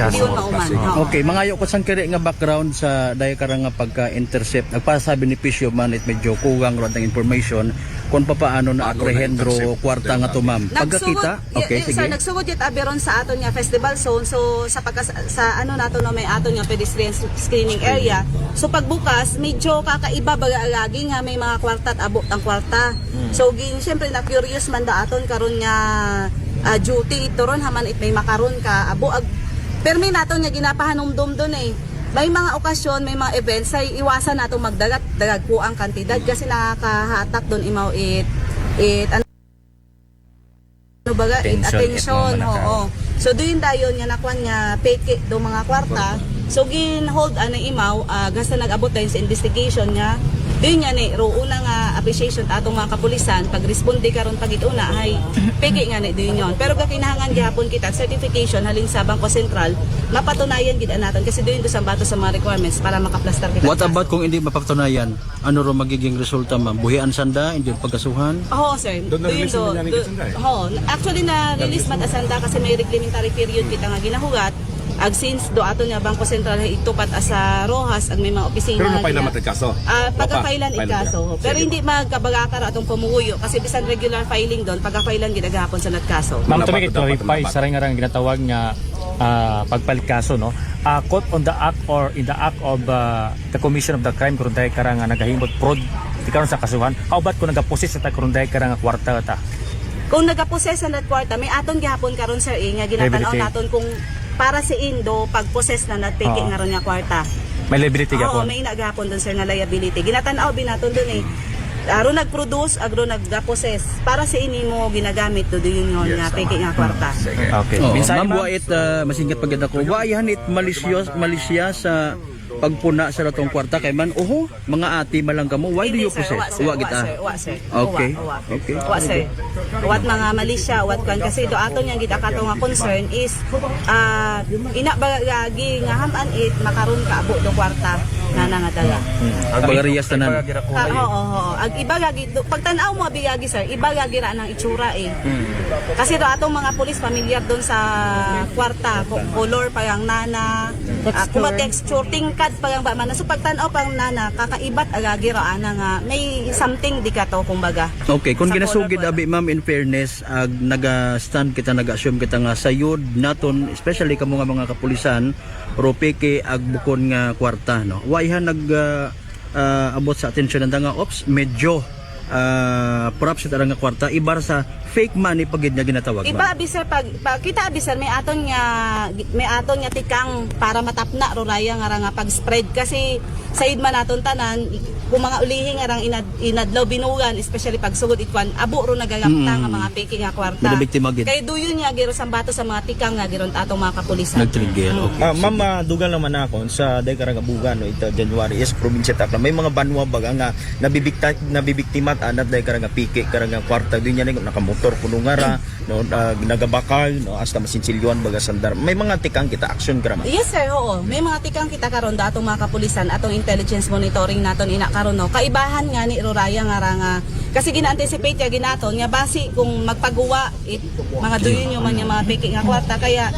Okay, mga ayok ko sang kiri nga background sa daya karang nga pagka-intercept. Nagpasabi ni Pisyo man it medyo kugang ro ang information kung paano na aprehendro kwarta nga to ma'am. Pagkakita, okay, sige. Sir, nagsugod yun abiron sa aton nga festival zone. So sa sa ano nato no may aton nga pedestrian screening area. So pagbukas medyo kakaiba baga lagi nga may mga kwarta at abot ang kwarta. So syempre na curious man da aton karon nga duty ito ron haman it may makaron ka abo permi naton nga ginapahanumdum doon eh. May mga okasyon, may mga events ay iwasan nato magdagat po ang kantidad kasi nakakahatak doon imaw attention. Oo. So doon dayon nga nakwan nga peke do mga kwarta. So gin hold ana imaw gasta nag-abot tayo sa investigation nga doon nga ni una nga appreciation atong mga kapulisan pag responde karon pagituna ay peke nga ni doon yon. Pero kakinahangan gihapon kita certification halin sa Bangko Sentral mapatunayan gid naton kasi doon do sa bato sa mga requirements para makaplastar kita. What about kung hindi mapatunayan? Ano ro magiging resulta ma'am? Buhian sanda, hindi pagkasuhan? Oo sir. Actually na release mat asanda kasi may reglementary period kita nga ginahugat. Ag since do ato nga Bangko Sentral itupat asa Rojas ang may mga opisina. Pero napailan naman kaso. Pagka-filean ikaso. Pero hindi magkabagakar atong pamuyo kasi bisan regular filing doon pagka-filean gidagahapon sa natkaso. Ma'am, to make it clarify, sarang nga ginatawag nga pagpalit kaso, no? Caught on the act or in the act of the commission of the crime kung tayo karang nagahimot fraud di karon sa kasuhan. How about kung nagaposes sa kung tayo karang kwarta ta? Kung nagaposes sa kwarta, may aton gihapon karon sir nga ginatanaw naton kung para si Indo pag-possess na natpeke nga ron nga kwarta. May liability gapon. Oo, may inagapon doon sir na liability. Ginatanaw binaton doon eh. Aro nag-produce, agro nag-possess. Para sa ini mo ginagamit do yun nga peke nga kwarta. Okay. Ma'am, wait masingkat pagid ako. Waayan it Malaysia sa pagpuna sa ratong kwarta kay man mga ati malangga mo, why do you possess? Wa kita. Okay. Wa sir. Wat mga Malaysia, wat kan kasi do aton yang gid akato nga concern is ina bagagi nga haman it makaron ka abo do kwarta nga nangadala. Ag bagariyas tanan. Oo. Ag iba gagi pagtan-aw mo bigagi sir, iba gagi ra nang itsura eh. Kasi do atong mga pulis familiar doon sa kwarta, color pa yang nana, kuma texture tingkad pa yang ba man. So pagtan-aw pang nana kakaibat agagi ra ana nga may something di ka to kumbaga. Okay, kung ginasugid abi ma'am in fairness ag naga-stand kita nag-assume kita nga sayod naton especially kamo nga mga kapulisan ropeke ag bukon nga kwarta no. Wayhan abot sa atensyon ng nga ops medyo props sa nga kwarta ibar sa fake money pagid nga ginatawag ba? Iba abisar pag kita abisar may aton nga tikang para matapna ro raya nga pag-spread kasi sayid man aton tanan kung mga ulihi nga rang inadlaw binugan especially pag sugod itwan abo ro nagagapta nga mga fake nga kwarta. Kay duyon nga giro sambato sa mga tikang nga giron atong mga kapulisan. Nagtrigger. Okay. Ma'am, dugan naman ako sa day karang bugan no ito January is probinsya Tacna. May mga banwa baga nga nabibiktima at anat day karang pike karang kwarta din yan nakamotor kuno nga ra no nagabakal no hasta masinsilyon baga sandar. May mga tikang kita action kara. Yes sir, oo. May mga tikang kita karon da atong mga kapulisan atong intelligence monitoring naton ina karon no. Kaibahan nga ni Roraya nga kasi gina-anticipate ya ginaton nga basi kung magpagawa mga duyon yung mga peke nga kwarta kaya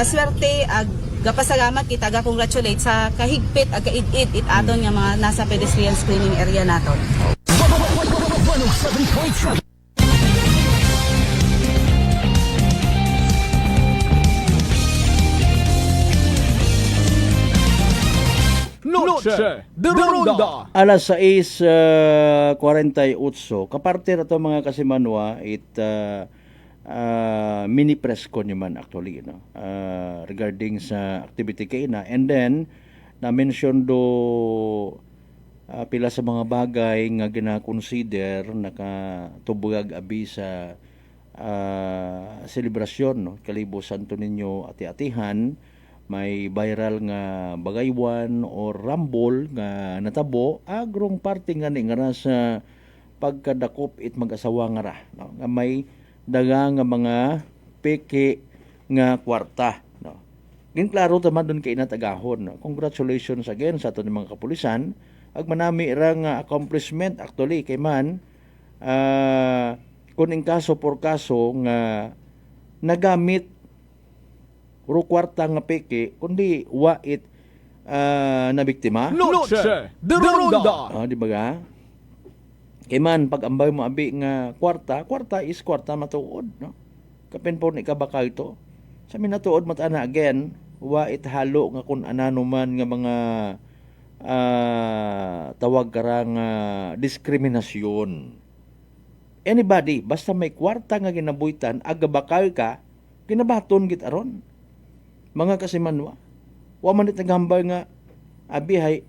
swerte ag gapasalamat kita ga congratulate sa kahigpit ag kaid-id it aton nga mga nasa pedestrian screening area naton. Noche de Ronda. Alas 6:48 kaparte na to mga kasimanwa mini press con man actually no regarding sa activity kay na and then na mention do pila sa mga bagay nga gina-consider nakatubugag abi sa selebrasyon no Kalibo Santo Niño ati-atihan. May viral nga bagaywan or rambol nga natabo agrong parte nga ni nga sa pagkadakop it mag-asawa nga ra no? Nga may daga nga mga peke nga kwarta no. Gin klaro taman doon kay natagahon no? Congratulations again sa aton mga kapulisan ag manami ra nga accomplishment actually kay man kung in kaso por kaso nga nagamit ro kwarta nga peke kundi wait na biktima. Noche de Ronda. Di ba ga? Kay man pag ambay mo abi nga kwarta is kwarta matuod, no? Kapin po ni kabaka ito. Sa minatuod matana again, wa halo nga kun anano man nga mga tawag karang diskriminasyon. Anybody, basta may kwarta nga ginabuhitan, agabakal ka, ginabaton git aron. Mga kasimanwa, wa man it naghambal nga abihay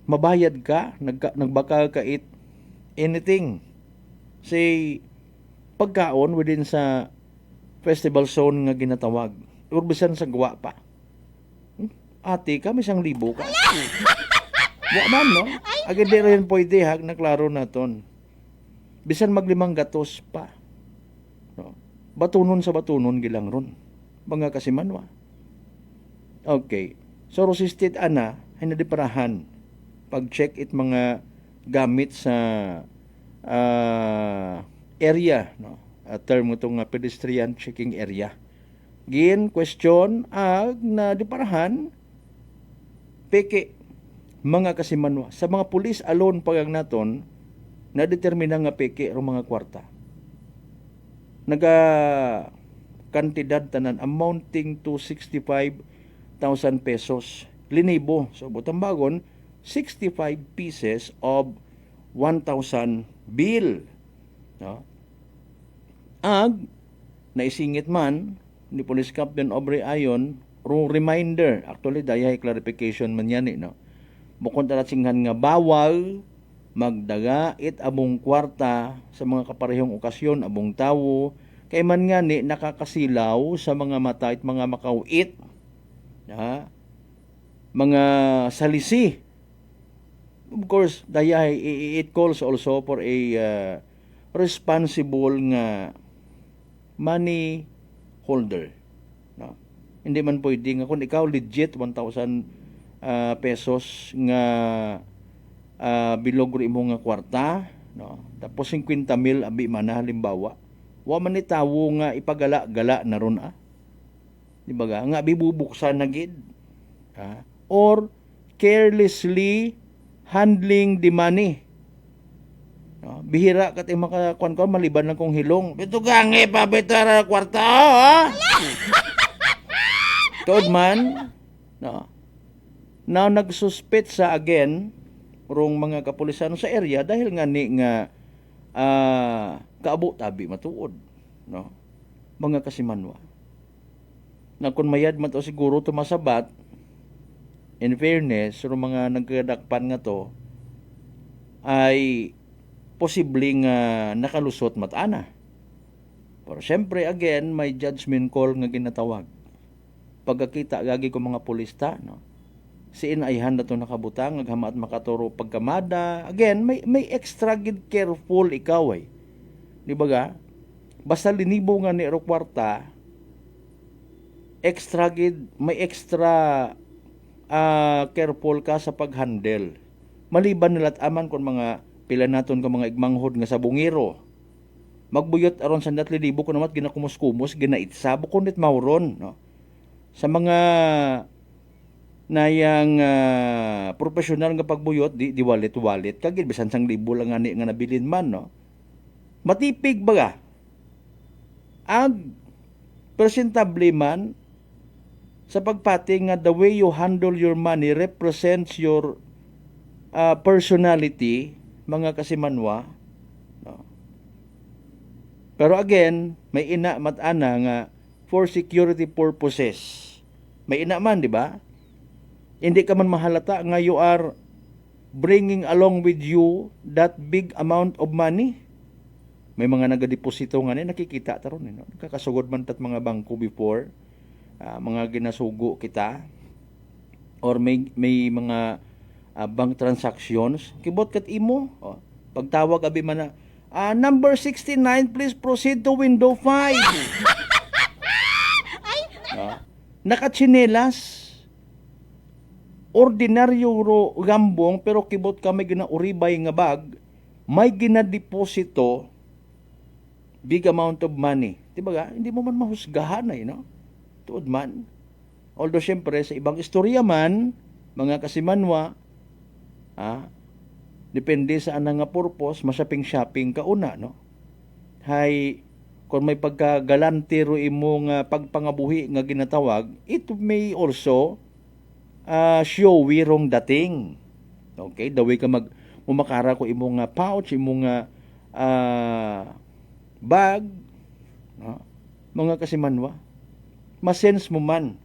mabayad ka, nagbakal ka it anything. Say pagkaon within sa festival zone nga ginatawag. Urbisan sa gawa pa. Ate ka, may 1,000 ka. Wa man, no? Agad di rin pwede, naklaro na ton. Bisan mag5 gatos pa. No? Batunon sa batunon gilang ron. Mga kasimanwa. Okay. So, resisted ana, ay nadiparahan. Pag-check it mga gamit sa area, no? Term itong pedestrian checking area. Gin, question, na diparahan, peke, mga kasimanwa. Sa mga pulis alone pag naton, na-determina nga peke o mga kwarta. Kantidad tanan amounting to 65,000 pesos. Linibo. So, butang bagon, 65 pieces of 1,000 bill. No? Naisingit man ni Police Captain Aubrey Ayon reminder, actually dayahay clarification man yan no. Bukod na singhan nga bawal magdaga it abong kwarta sa mga kaparehong okasyon abong tawo kay man nga ni nakakasilaw sa mga mata at mga makauit, mga salisi. Of course, dayahay it calls also for a responsible nga money holder. No? Hindi man pwede nga kung ikaw legit 1,000 pesos nga bilog imo nga kwarta, no? Tapos 50,000 abi man halimbawa. Wa man ni tawo nga ipagala-gala na ron Di ba nga bibubuksan na gid. Or carelessly handling the money. No? Bihira kat makakuan ko maliban lang kong hilong. Bito gangi pa betara kwarta. Tood man, no. Now nagsuspect sa again rong mga kapulisan sa area dahil nga ni nga kaabo tabi matuod, no. Mga kasimanwa. Na kun mayad man to siguro tumasabat, in fairness, so mga nagkadakpan nga to ay posibleng nakalusot matana. Pero syempre again may judgment call nga ginatawag. Pagkakita gagi ko mga pulista, no. Siin ay handa to nakabutang aghamat makaturo pagkamada. Again may extra gid careful ikaw ay. Di ba ga? Basta linibo nga ni kwarta, extra gid may extra careful ka sa paghandle. Maliban nilat aman kon mga pila naton ka mga igmanghod nga sa bungiro. Magbuyot aron sa 1,000 kuno mat ginakumus-kumus ginaitsa bukon nit mauron, no. Sa mga nayang professional nga pagbuyot di wallet kagid bisan 1,000 lang nga nabilin man, no. Matipig baga. Ang presentable man sa pagpati nga the way you handle your money represents your personality, mga kasimanwa, no? Pero again, may ina matana nga for security purposes. May ina man, di ba? Hindi ka man mahalata nga you are bringing along with you that big amount of money. May mga nagadeposito nga nakikita taron, no? Kakasugod man tat mga bangko before, mga ginasugo kita, or may mga bank transactions, kibot kat imo, pagtawag abi man number 69, please proceed to window 5. Nakatsinelas, ordinaryo gambong, pero kibot kami ginauribay nga bag, may ginadeposito big amount of money. Diba ga? Hindi mo man mahusgahan ay, no? Tuod man. Although syempre sa ibang istorya man, mga kasimanwa, depende sa anang nga purpose, masaping-shopping ka una, no? Hay, kung may pagkagalante ro imo nga pagpangabuhi nga ginatawag, it may also showy rong dating. Okay? The way ka mumakara ko imong pouch, imong bag, no? Mga kasimanwa, masense mo man,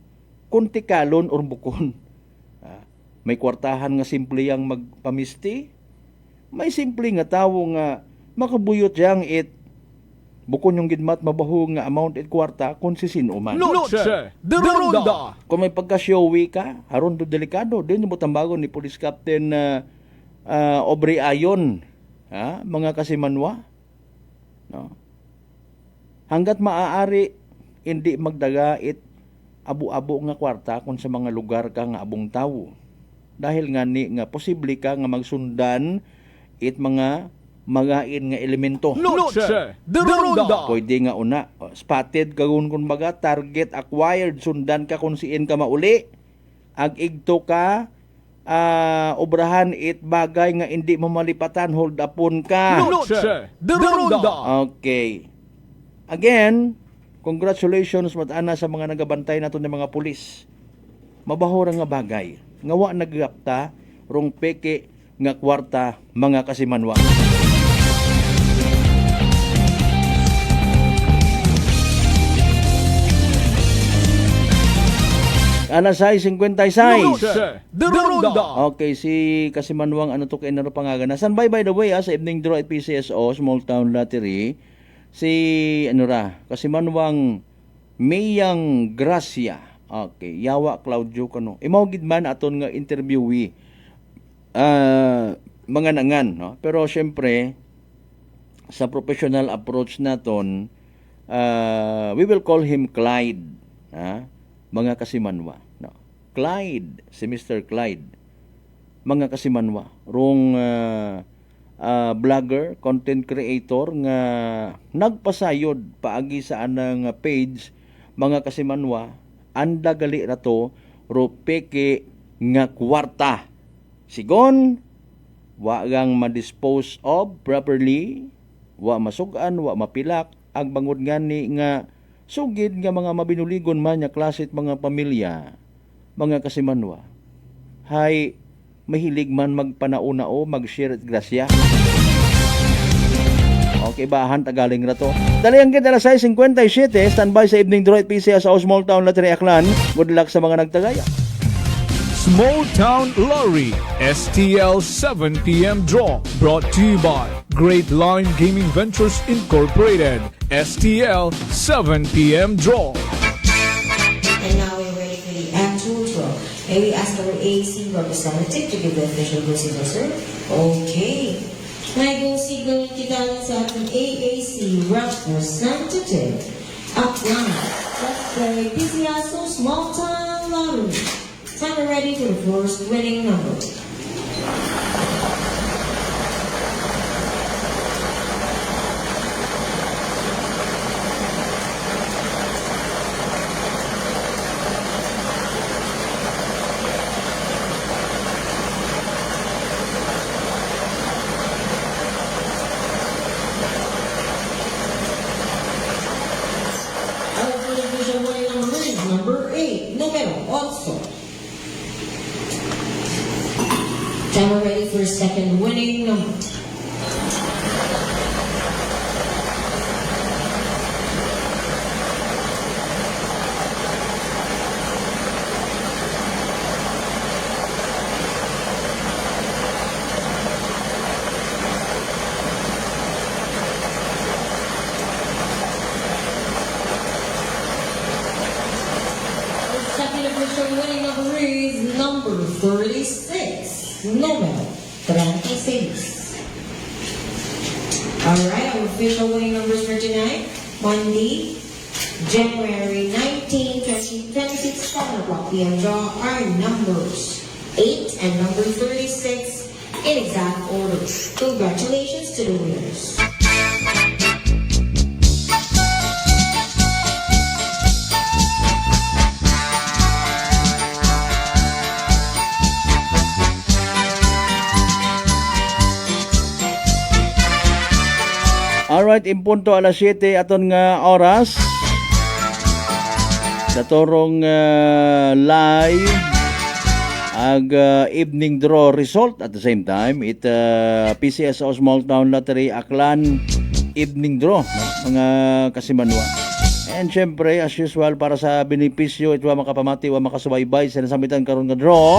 kung tikalon or bukon. May kwartahan nga simple yang magpamisti, may simple nga tawo nga makabuyot yang bukon yung gidmat mabaho nga amount at kwarta kung si sino man. Noche de Ronda. Kung may pagka-showy ka, haron do delikado. Din yung tambagon ni Police Captain Aubrey Ayon, mga kasimanwa. No? Hanggat maaari, hindi magdagait abu-abo nga kwarta kung sa mga lugar ka nga abong tawo. Dahil nga nga posible ka nga magsundan mga magain nga elemento. Noche de Ronda. Pwede nga una, spotted kagun kung baga, target acquired, sundan ka kung siin ka mauli. Ag igto ka, obrahan bagay nga hindi mamalipatan, hold upon ka. Noche de Ronda. Okay. Again, congratulations matana sa mga nagabantay nato ng mga pulis. Mabahura nga bagay. Ngawa naggapta rong peke nga kwarta, mga kasimanwa. Alas 6:56. Okay, si Kasimanwang ano to kay naro pangagana. Standby by the way sa evening draw at PCSO Small Town Lottery. Si Kasimanwang Mayang Gracia. Okay, Yawa Claudio kano. Imaw gid man aton nga interviewee. Mga nangan, no? Pero syempre sa professional approach naton, we will call him Clyde, mga kasimanwa, no? Clyde, si Mr. Clyde, mga kasimanwa, rong vlogger, content creator nga nagpasayod paagi sa anang page, mga kasimanwa, anda gali rato ro peke nga kwarta. Sigon, wa gang ma-dispose of properly, wa masugan, wa mapilak, ang bangod ngani nga sugid nga mga mabinuligon man nga klase mga pamilya, mga kasimanwa. Hay, mahilig man magpanauna o mag-share at grasya. Okay, bahan tagaling na to. Dalayang kita alas 6:57, standby sa evening draw at PCS sa Small Town Lottery Aklan. Good luck sa mga nagtagaya. Small Town Lottery STL 7 p.m. Draw brought to you by Great Line Gaming Ventures Incorporated. STL 7 p.m. Draw. And now we're ready for the actual draw. May we ask our AAC representative to give the official go signal, sir? Okay. May go signal kita sa ating AAC representative. Aklan. Let's play PCSO Small Town Lottery. Time ready for the first winning number. Our division winning number is number 8. Numero 8. Time ready for second winning number. Our second official winning number is number 36. Number 36. Alright, our official winning numbers for tonight. Monday, January 19, 2026, 7 o'clock p.m. draw are numbers 8 and number 36 in exact order. Congratulations to the winners. Alright, impunto alas 7 aton nga oras. Datorong live ag evening draw result at the same time it PCSO Small Town Lottery Aklan evening draw mga kasimanwa. And syempre as usual para sa benepisyo ito makapamati wa makasubaybay sa nasamitan karon nga draw.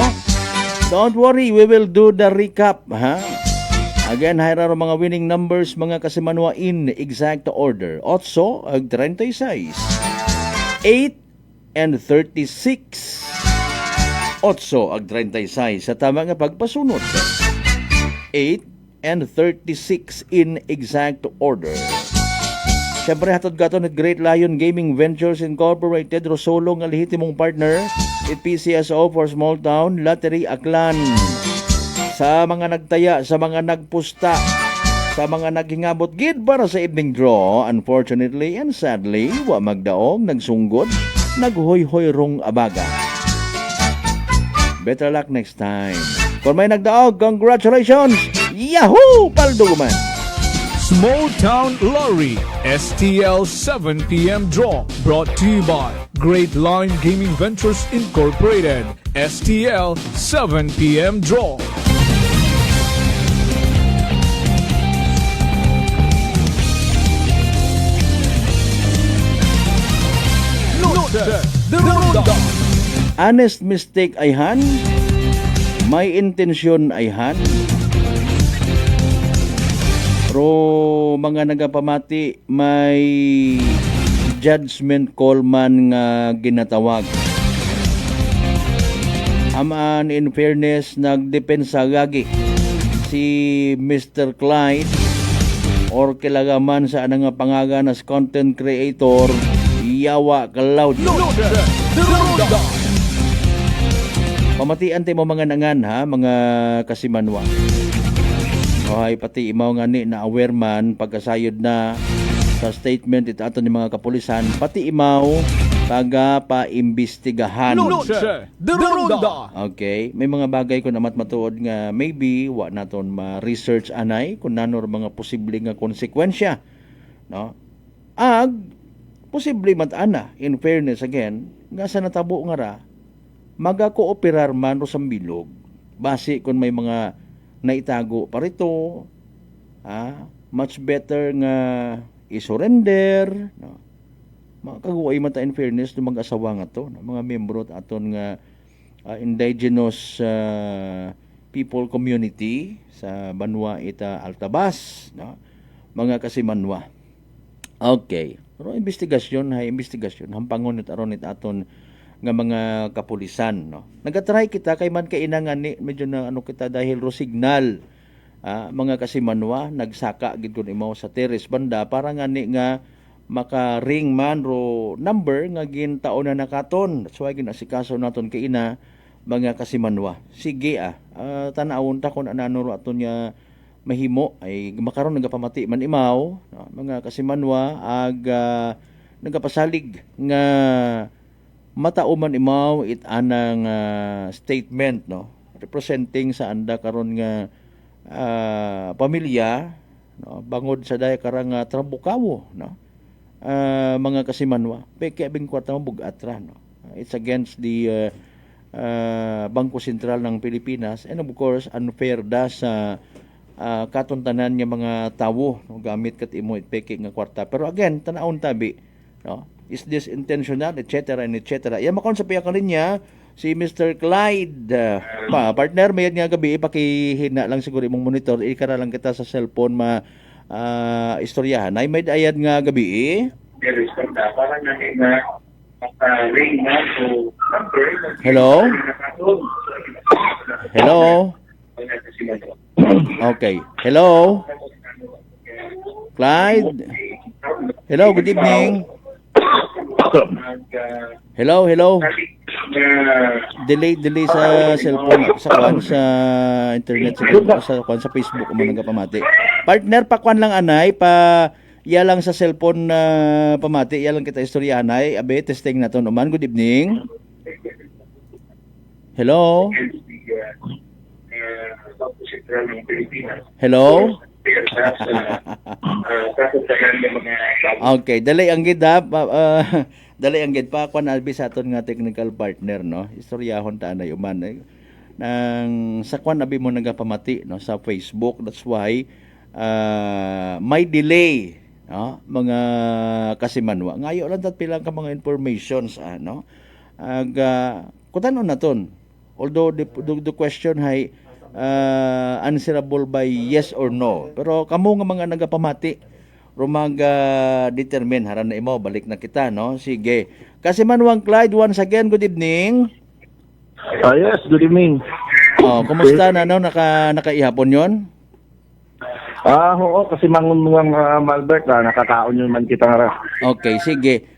Don't worry, we will do the recap ha. Again, hayraro mga winning numbers mga kasimanwa in exact order. 8 ag 36, 8 and 36. 8 ag 36 sa tama nga pagpasunod. 8 and 36 in exact order. Siyempre hatod gaton at Great Lion Gaming Ventures Incorporated Rosolo nga lehitimong partner at PCSO for Small Town Lottery Aklan. Sa mga nagtaya, sa mga nagpusta, sa mga naghingabot gid para sa evening draw, unfortunately and sadly, wa magdaog, nagsunggod, naghoy-hoy rong abaga. Better luck next time. Kung may nagdaog, congratulations! Yahoo! Palduguman! Small Town Lottery STL 7 p.m. draw brought to you by Great Line Gaming Ventures Incorporated. STL 7 p.m. draw. The Ronda. Honest mistake ay han, may intensyon ay han. Pero mga nagapamati may judgment call man nga ginatawag. Aman in fairness nagdepensa gagi si Mr. Clyde or kilagaman sa anang pangaga nas content creator yawa kalaud. Pamatian tayo mo mga nangan ha, mga kasimanwa. Ohay, pati imaw nga ni na aware man pagkasayod na sa statement ito ato ni mga kapulisan, pati imaw pagpaimbestigahan. Okay, may mga bagay ko namat matuod nga maybe wa naton ma-research anay kung nanor mga posible nga konsekwensya. No? Ag posible matana, in fairness again, nga sa natabo nga ra, magakooperar man ro sa bilog, base kung may mga naitago pa rito, much better nga isurrender, no? Makaguay man ta in fairness ng mga asawa nga to, no? Mga membro aton nga indigenous people community sa Banwa ita Altabas, no? Mga kasimanwa. Okay. Pero investigasyon, hampangon at aron it aton nga mga kapulisan, no. Nagatry kita kay man kay inangan ni medyo na ano kita dahil ro signal mga kasimanwa nagsaka gid kun imaw sa terrace banda para nga ni nga maka-ring man ro number nga gintaon na nakaton. So ay ginasikaso naton kay ina mga kasimanwa. Sige tanawon ta kun anano ro aton nya mahimo ay makaron nagapamati man imaw, no, mga kasimanwa ag nagapasalig nga matao man imaw it anang statement, no, representing sa anda karon nga pamilya, no, bangod sa daya karang trabukawo, no, mga kasimanwa peke abing kwarta mo bugatra, no. It's against the Bangko Sentral ng Pilipinas and of course unfair da sa katuntanan nga mga tawo, no, gamit kat imo peke nga kwarta. Pero again tanawon tabi, no, is this intentional, etc. and etc. Yan makon sa piya niya si Mr. Clyde. Partner mayad nga gabi ipakihina lang siguro imong monitor ikara lang kita sa cellphone istoryahan ay may ayad nga gabi Hello? Okay. Hello? Clyde? Hello, good evening. Hello. Delay sa cellphone, sa internet, sa Facebook mo nagapamati. Partner, pakwan lang anay, lang sa cellphone na pamati, lang kita istorya anay. Abe, testing na to naman. Good evening. Hello? Hello? Okay, dali ang gid ha. Dali ang gid pa kwan albi sa aton nga technical partner no. Istoryahon ta na yuman nang sa kwan abi mo nagapamati no sa Facebook. That's why may delay no mga kasimanwa. Ngayo lang tat pilang ka mga informations no. Kutanon naton. Although the question hay answerable by yes or no. Pero kamo nga mga nagapamati rumaga determine haran na imo balik na kita no. Sige. Kasi Manuang Clyde, once again good evening. Yes, good evening. Kumusta na no nakaihapon 'yon? Oo, kasi mangunguang Malbert nakakaon yun man kita nga. Okay, sige.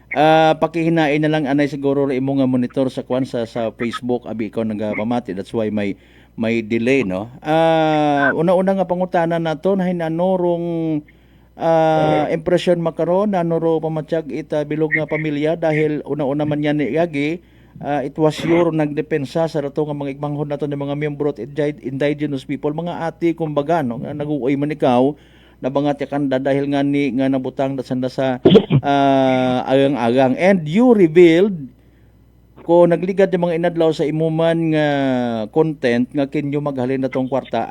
Pakihinain na lang anay siguro imo nga monitor sa kwan sa Facebook abi ikaw nagapamati. That's why may delay no. Una-una nga pangutana naton hay nanorong impression makaron nanoro pamatyag ita bilog nga pamilya dahil una-una man yan ni Yagi it was sure nagdepensa sa rato nga mga igmanghon nato ng mga miyembro at indigenous people mga ati kumbaga no nga naguoy man ikaw na bangat yakanda dahil nga ni nga nabutang dasanda sa agang-agang and you revealed ko nagligad yung mga inadlaw sa imuman nga content nga kinyo maghalin na tong kwarta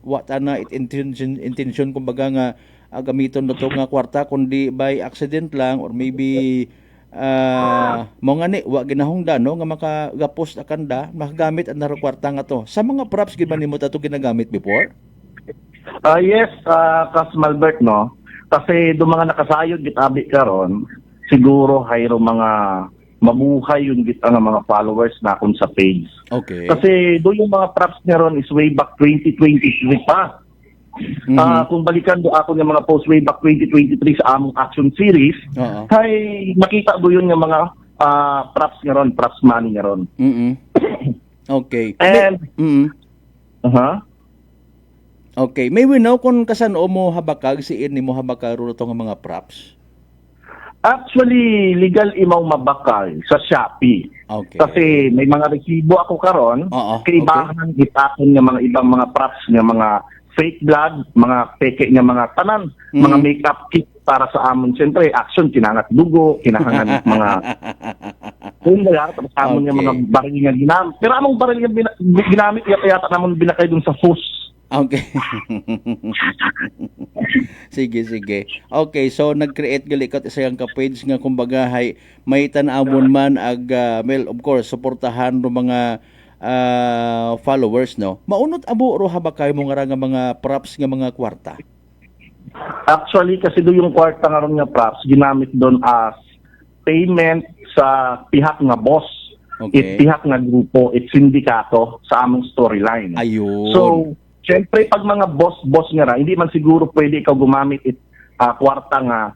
what na intention kumbaga nga gamiton na to nga kwarta kundi by accident lang or maybe mo nga ni wa ginahongdan no nga makagapost akanda makagamit ang naro kwarta nga to sa mga props gid ba nimo to ginagamit before? Yes, Kas Malbert no kasi do mga nakasayod gitabi karon siguro hayro mga mabuhay yung git ang mga followers na akon sa page. Okay. Kasi do yung mga props niya ron is way back 2023 pa. Kung balikan do ako ng mga post way back 2023 sa among action series, ay makita do yun ng mga props niya ron, props money niya ron. Okay. And Okay, may we know kung kasano mo habakag si ni mo habakag ro to nga mga props? Actually, legal imaw mabakal sa Shopee. Okay. Kasi may mga resibo ako karon, kaibahan gitakon nga mga ibang mga props nga mga fake blood, mga peke nga mga tanan, mga makeup kit para sa amon. Siyempre, action, kinangat dugo, kinahangan mga kumbaga, tapos amon nga mga baril nga ginamit. Pero among baril nga ginamit, yata namon binakay dun sa FUS. Okay. sige. Okay, so nag-create gali kat isa yang ka-page nga kumbaga hay may tan-awon man ag well of course suportahan ro mga followers no. Maunot abo ro habakay mo nga mga props nga mga kwarta. Actually kasi do yung kwarta nga ron nga props ginamit doon as payment sa pihak nga boss. Okay. Pihak nga grupo, sindikato sa among storyline. Ayun. So siyempre, pag mga boss nga ra, hindi man siguro pwede ikaw gumamit kwarta nga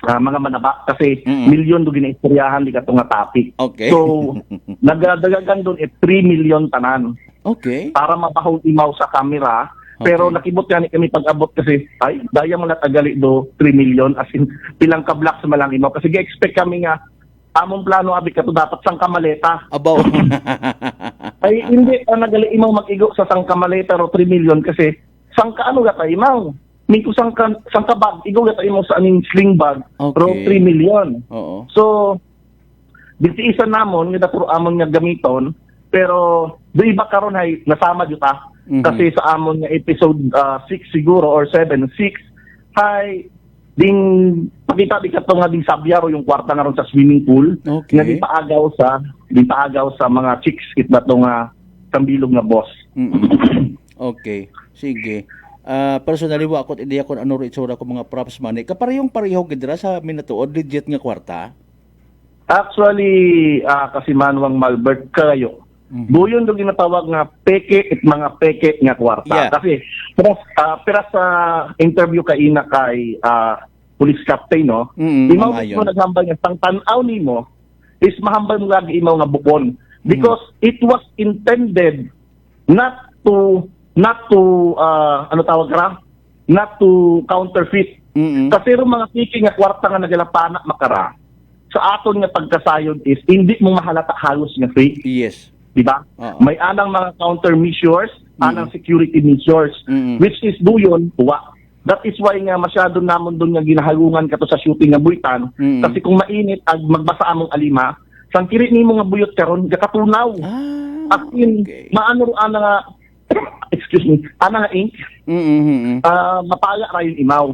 mga manaba kasi milyon do ginaistoryahan di ka nga topic. Okay. So, nagdagagan doon 3 million tanan. Okay. Para mapahong imaw sa camera. Pero nakibot yan kami pag-abot kasi, ay, daya mo natagali do 3 million as in pilang ka-blocks malang imaw. Kasi expect kami nga, among plano abi ka to dapat sang kamaleta. Abaw. Ay hindi nagali imaw mag-igo sa sang kamaleta ro 3 million kasi sang ka ano gata imaw. Mingko sang ka bag igo gata imaw sa aning sling bag ro 3 million. Oo. So biti isa namon nga dato amon nga gamiton pero do iba karon hay nasama jud ta. Kasi sa amon nga episode 6 siguro or 6 hay ding pakita di kato nga ding sabyaro yung kwarta nga ron sa swimming pool nga di paagaw sa mga chicks it na to nga kambilog nga boss. Okay, sige. Personally wa ako ideya kon ano ro itsura ko mga props man kaparehong pareho gidra sa minatuod legit nga kwarta. Actually kasi Manuang Malbert kayo buyon do ginatawag nga peke at mga peke nga kwarta. Yeah. Kasi pero sa interview kay ina kay police captain no, imaw mo naghambal nga sang tan-aw nimo is mahambal mo lagi imaw nga bukon because it was intended not to ano tawag ra? Not to counterfeit. Kasi ro mga peke nga kwarta nga nagalapana makara sa aton nga pagkasayod is hindi mo mahalata halos nga fake. Yes. Diba? May anang mga countermeasures anang security measures, which is duyon, tuwa. That is why nga masyado namon doon nga ginahalungan kato sa shooting nga buitan, kasi kung mainit ag magbasa among alima, sang kiri nimo nga buyot karon gakatunaw. As in, maano ro ana nga excuse me, ana nga ink. Mapala ra yung imaw.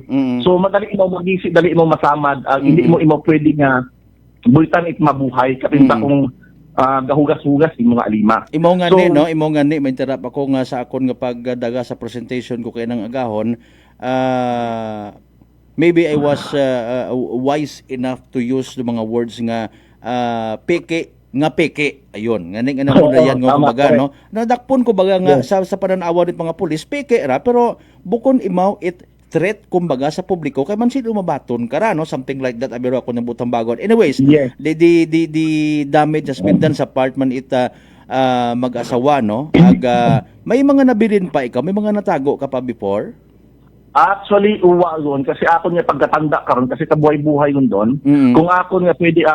So madali mo magisi, dali mo masamad, hindi mo pwede nga buitan it mabuhay kapinta kung gahugas-hugas yung mga alima. Imo nga ni, no? Imo nga ni, may interrupt ako nga sa akon nga pagdaga sa presentation ko kay nang agahon. Maybe I was wise enough to use the mga words nga peke nga peke. Ayun, ngani nga mo na yan nga kumbaga, no? Nadakpon ko baga nga sa pananawa nit mga pulis, peke ra, pero bukon imaw it threat kumbaga sa publiko kay man sila mabaton kara, no, something like that. Abiro ako ng butang bagon. Anyways, the damage has been done sa part man ita mag-asawa, no. May mga nabilin pa ikaw, may mga natago ka pa before? Actually, uwa doon kasi ako nga pagkatanda karon kasi kabuhay-buhay yun doon. Kung ako nga pwede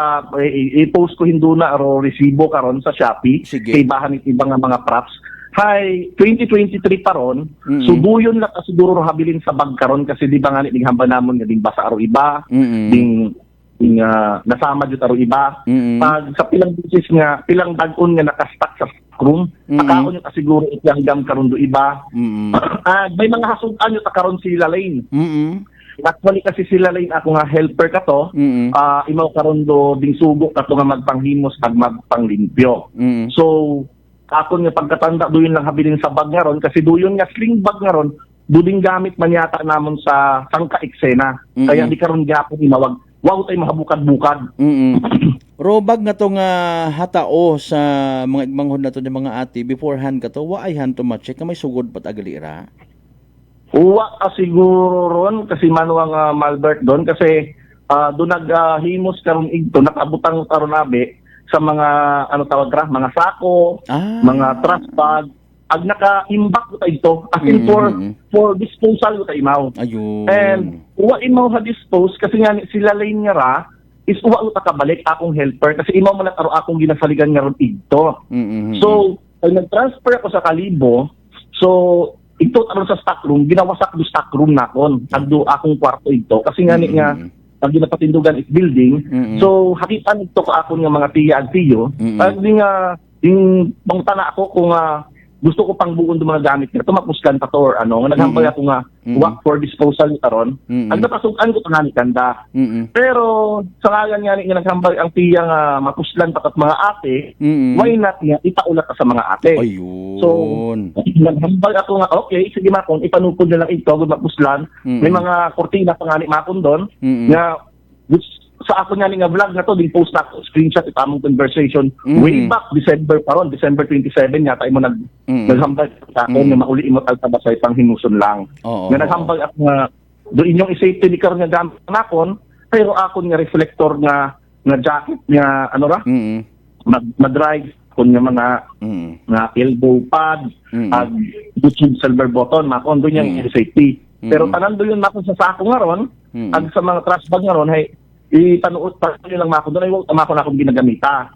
i-post ko hinduna o resibo karon sa Shopee, kay bahan iba nga mga props. Hi, 2023 pa ron. So buyon lang siguro habilin sa bag karon kasi di ba nga ning hamba namon nga ding basa aro iba, ding nasama jud aro iba. Pag sa pilang busis nga pilang bag-on nga nakastack sa room, akaon yung siguro ityang karon do iba. May mga hasudan yung karon sila lane. Actually kasi sila lane ako nga helper ka to, imaw karon do ding sugo kato nga magpanghimos kag magpanglimpyo. So ako nga pagkatanda doon lang habilin sa bag nga ron kasi doon nga sling bag nga ron duding gamit man yata namon sa sangka eksena. Kaya di karon gyapon imawag wow tay mahabukad-bukad. Robag nga to nga hatao sa mga igmanghod na to ng mga ati beforehand ka to wa ay han to ma-check ka may sugod pat agalira. Uwa siguro ron kasi manuang Malbert doon kasi doon naghimos karon igto nakabutang karon abe sa mga ano tawag ra mga sako, mga trash bag, ag naka-imbak ko ito as in for disposal ko imaw. Ayun. And uwa imaw sa dispose kasi nga sila lane nga ra is uwa uta kabalik akong helper kasi imaw man aro akong ginasaligan nga ron ito. So pag nag-transfer ako sa Kalibo, so ito aron sa stock room, ginawasak do stock room nakon agdo akong kwarto ito kasi nga nga ang ginapatindugan is building. So hakitan ito ka ako ng mga tiya at tiyo. Di nga yung pangtana ako kung gusto ko pang buon do mga gamit nito mapuskan pa to or ano nga naghambal ako nga work for disposal karon. Ang napasukan ko tanani kanda. Pero sa ngalan nga ni naghambal ang tiya nga mapuslan pa kat mga ate, why not nga ipaulat ka sa mga ate. Ayun. So naghambal ako nga okay sige makon ipanupod na lang ito gud mapuslan. May mga kortina pa nga ni makon doon nga which sa ako nga nga vlog na to din post na screenshot ito among conversation way back December pa ron, December 27 yata imo naghambal sa ako nga mauli imo taltabasay pang hinuson lang. Nga naghambal ako nga do inyong i-safety ni karon nga gamit nakon pero ako nga reflector nga jacket nga ano ra mag-drive kun nga mga nga elbow pad ag YouTube silver button makon do yang safety. Pero tanan do yun makon sa sako nga ron ag sa mga trash bag nga ron hay itanuot pa nyo lang mako doon ay wag tama ko na akong ginagamita.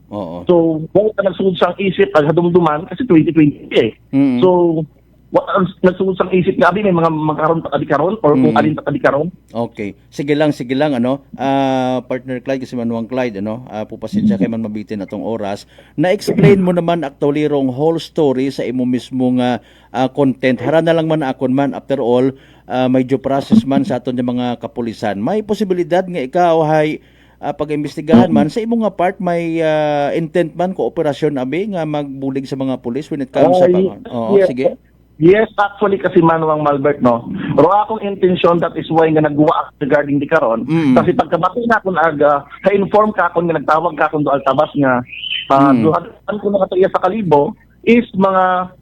So wag ka nagsugod sang isip ag hadumduman kasi 2020 eh. So nagsugod sang isip nga abi may mga magkaroon pa karon or kung alin pa karon. Okay. Sige lang ano. Partner Clyde kasi manuang Clyde ano. Pupasensya kay man mabitin atong oras. Na-explain mo naman actually rong whole story sa imo mismo nga content. Hara na lang man akon man after all may due process man sa aton nga mga kapulisan. May posibilidad nga ikaw ay pag-imbestigahan man sa imong nga part may intent man kooperasyon abi nga magbulig sa mga pulis when it comes sa sige. Yes, actually kasi manuang Malbert no. Pero akong intention that is why nga nagwa regarding di karon kasi pagkabati na kun ka-inform ka kun nga nagtawag ka kun do altabas nga duhan ko na katuya sa Kalibo is mga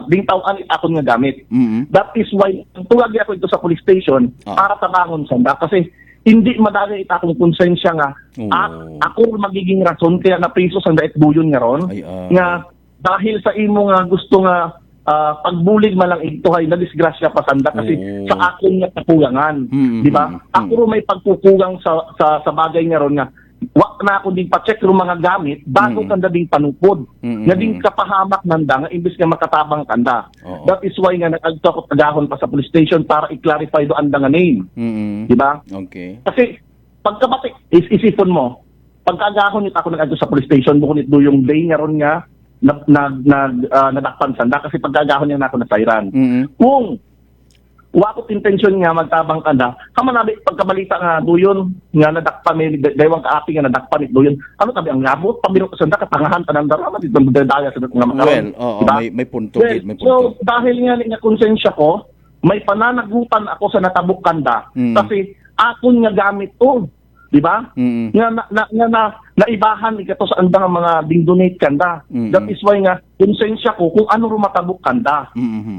bingtawan akon nga gamit. That is why tuwag ako ito sa police station para tabangon sanda kasi hindi madali ita akong konsensya nga ako magiging rason kaya na priso sanda et buyon nga ron nga dahil sa imo nga gusto nga pagbulig man lang ito ay nadisgrasya pa sanda kasi sa akin nga kakulangan, di ba? Ako ro may pagkukulang sa bagay nga ron nga wa na ako din pa-check yung mga gamit bago kanda din panupod. Nga din kapahamak nanda nga imbis nga makatabang kanda. That is why nga nag-agto agahon pa sa police station para i-clarify do anda nga name. Di ba? Okay. Kasi pagkabati isipon mo, pagkagahon nit ako nag-agto sa police station bukod nito yung day nga ron nga nadakpan sanda kasi pagkagahon niya na ako na sayran. Kung wakot intensyon nga magtabang kanda, kamanabi pagkabalita nga duyon nga nadakpan may daywang kaapi nga nadakpan it duyon. Ano tabi ang labot pamilok sanda katangahan tanang darama dito daya sa nga makaron. Well, may punto gid, may punto. So dahil nga konsensya ko, may pananagutan ako sa natabuk kanda kasi akon nga gamit to. Di ba? Nga naibahan ikato sa andang mga ding-donate kanda. That is why nga konsensya ko kung ano rumatabok kanda.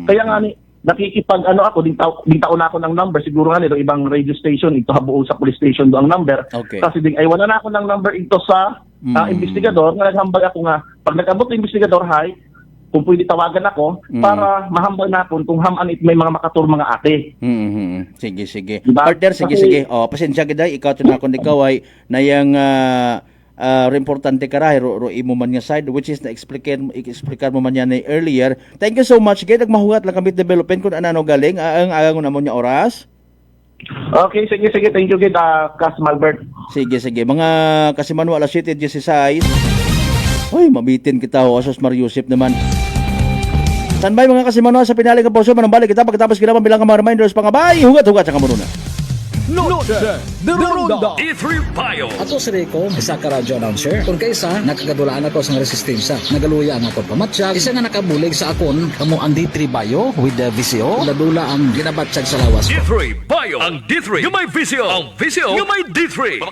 Kaya nga nakikipag ako ding taon ako ng number siguro nga nito ibang radio station ito habuo sa police station do ang number. Kasi ding ay wala na ako ng number ito sa investigador nga naghambal ako nga pag nag-abot ng investigador hay kung pwede tawagan ako para mahambal na ako kung haman it may mga makatur mga ate. Sige. Diba? Partner, sige. Pasensya gid ikaw tuna kon ikaw ay nayang importante ka ra ro imo man nga side which is na explain mo man yan earlier. Thank you so much gid nagmahugat lang kami development kun ano galing ang agang na mo nya oras. Okay, sige. Thank you gid Kas Malbert. Sige. Mga Kasimanwa alas 7:16. Oy, mabitin kita ho Asos Mariusip naman. Standby mga Kasimanwa sa pinaling ng poso manambalik kita pagkatapos kailangan bilang mga reminders pangabay hugat sa kamuruna. Noche de Ronda D3 Bio. Ato si Rico, isa ka radyo announcer. Kung kaysa, nakagadulaan ako sa resistensya. Nagaluya ang ako pamatsyag. Isa nga nakabulig sa akon, kamo ang D3 Bio with the VCO. Ladula ang ginabatsyag sa lawas. D3 Bio. Ang D3 yung may VCO. Ang VCO yung may D3.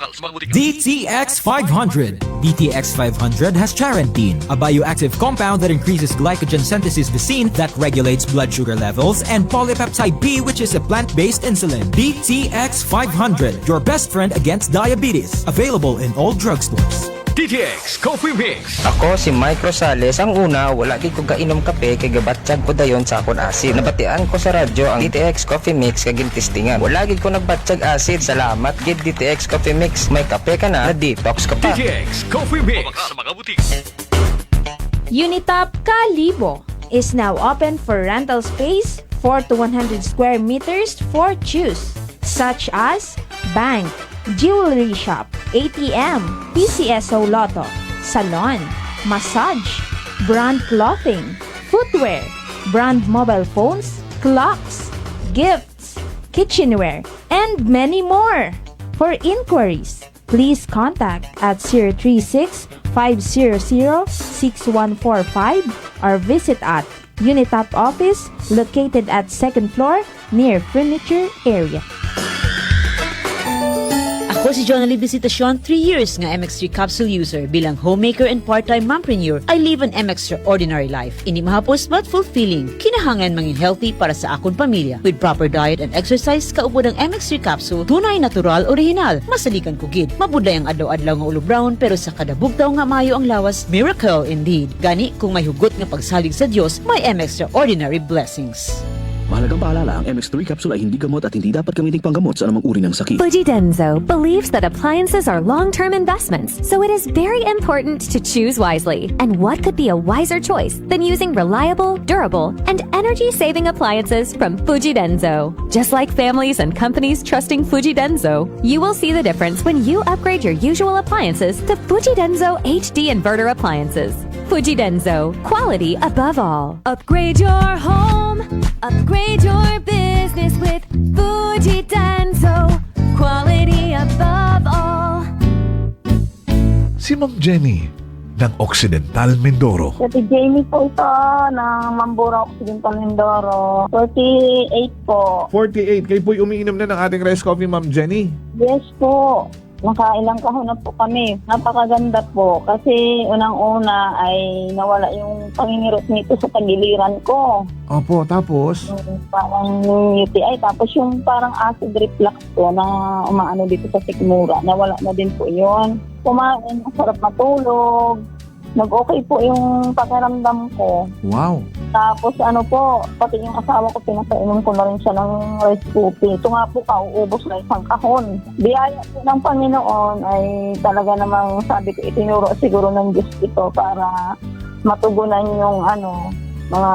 DTX 500. DTX 500 has charantin, a bioactive compound that increases glycogen synthesis vacine that regulates blood sugar levels, and polypeptide B, which is a plant-based insulin. DTX 500, your best friend against diabetes. Available in all drugstores. DTX Coffee Mix. Ako si Mike Rosales. Ang una, wala gid ko kainom kape kay gabatsyag ko dayon sa akon acid. Nabatian ko sa radyo ang DTX Coffee Mix kay gintistingan. Wala gid ko nagbatsyag acid. Salamat gid DTX Coffee Mix. May kape ka na detox ka pa. DTX Coffee Mix. Sa mga butik. Unitop Kalibo is now open for rental space 4 to 100 square meters for choose, such as bank, jewelry shop, ATM, PCSO Lotto, salon, massage, brand clothing, footwear, brand mobile phones, clocks, gifts, kitchenware, and many more. For inquiries, please contact at 036-500-6145 or visit at Unitop office located at 2nd floor near furniture area. Ako si Jonalyn Visitacion, 3 years nga MX3 capsule user. Bilang homemaker and part-time mompreneur, I live an extraordinary life. Hindi mahapos but fulfilling. Kinahangan mangin healthy para sa akong pamilya. With proper diet and exercise, kaupod ang MX3 capsule, tunay, natural, original. Masalikan ko gid. Mabuday ang adlaw-adlaw nga ulo brown, pero sa kada bugtaw nga mayo ang lawas, miracle indeed. Gani, kung may hugot nga pagsalig sa Dios, may extraordinary blessings. Mahalagang paalala, ang MX3 capsule ay hindi gamot at hindi dapat gamitin panggamot sa anumang uri ng sakit. Fujidenzo believes that appliances are long-term investments, so it is very important to choose wisely. And what could be a wiser choice than using reliable, durable, and energy-saving appliances from Fujidenzo? Just like families and companies trusting Fujidenzo, you will see the difference when you upgrade your usual appliances to Fujidenzo HD inverter appliances. Fujidenzo, quality above all. Upgrade your home, upgrade your business with Fujidenzo, quality above all. Si Ma'am Jenny ng Occidental Mindoro. Si Jamie po ito ng Mambura Occidental Mindoro. 48 po. 48. Kayo po'y umiinom na ng ating rice coffee, Ma'am Jenny. Yes po. Nakailang kahon na po kami. Napakaganda po. Kasi unang-una ay nawala yung pangingirot nito sa tagiliran ko. Opo, tapos? Parang UTI. Tapos yung parang acid reflux ko na umaano dito sa sikmura. Nawala na din po yun. Kumain, masarap matulog. nag-okay po yung pakiramdam ko. Wow. Tapos pati yung asawa ko, pinapainom ko na rin siya ng rice cookie. Ito nga po, kauubos na isang kahon. Biyaya po ng Panginoon ay talaga namang sabi ko, itinuro siguro ng Diyos ito para matugunan yung mga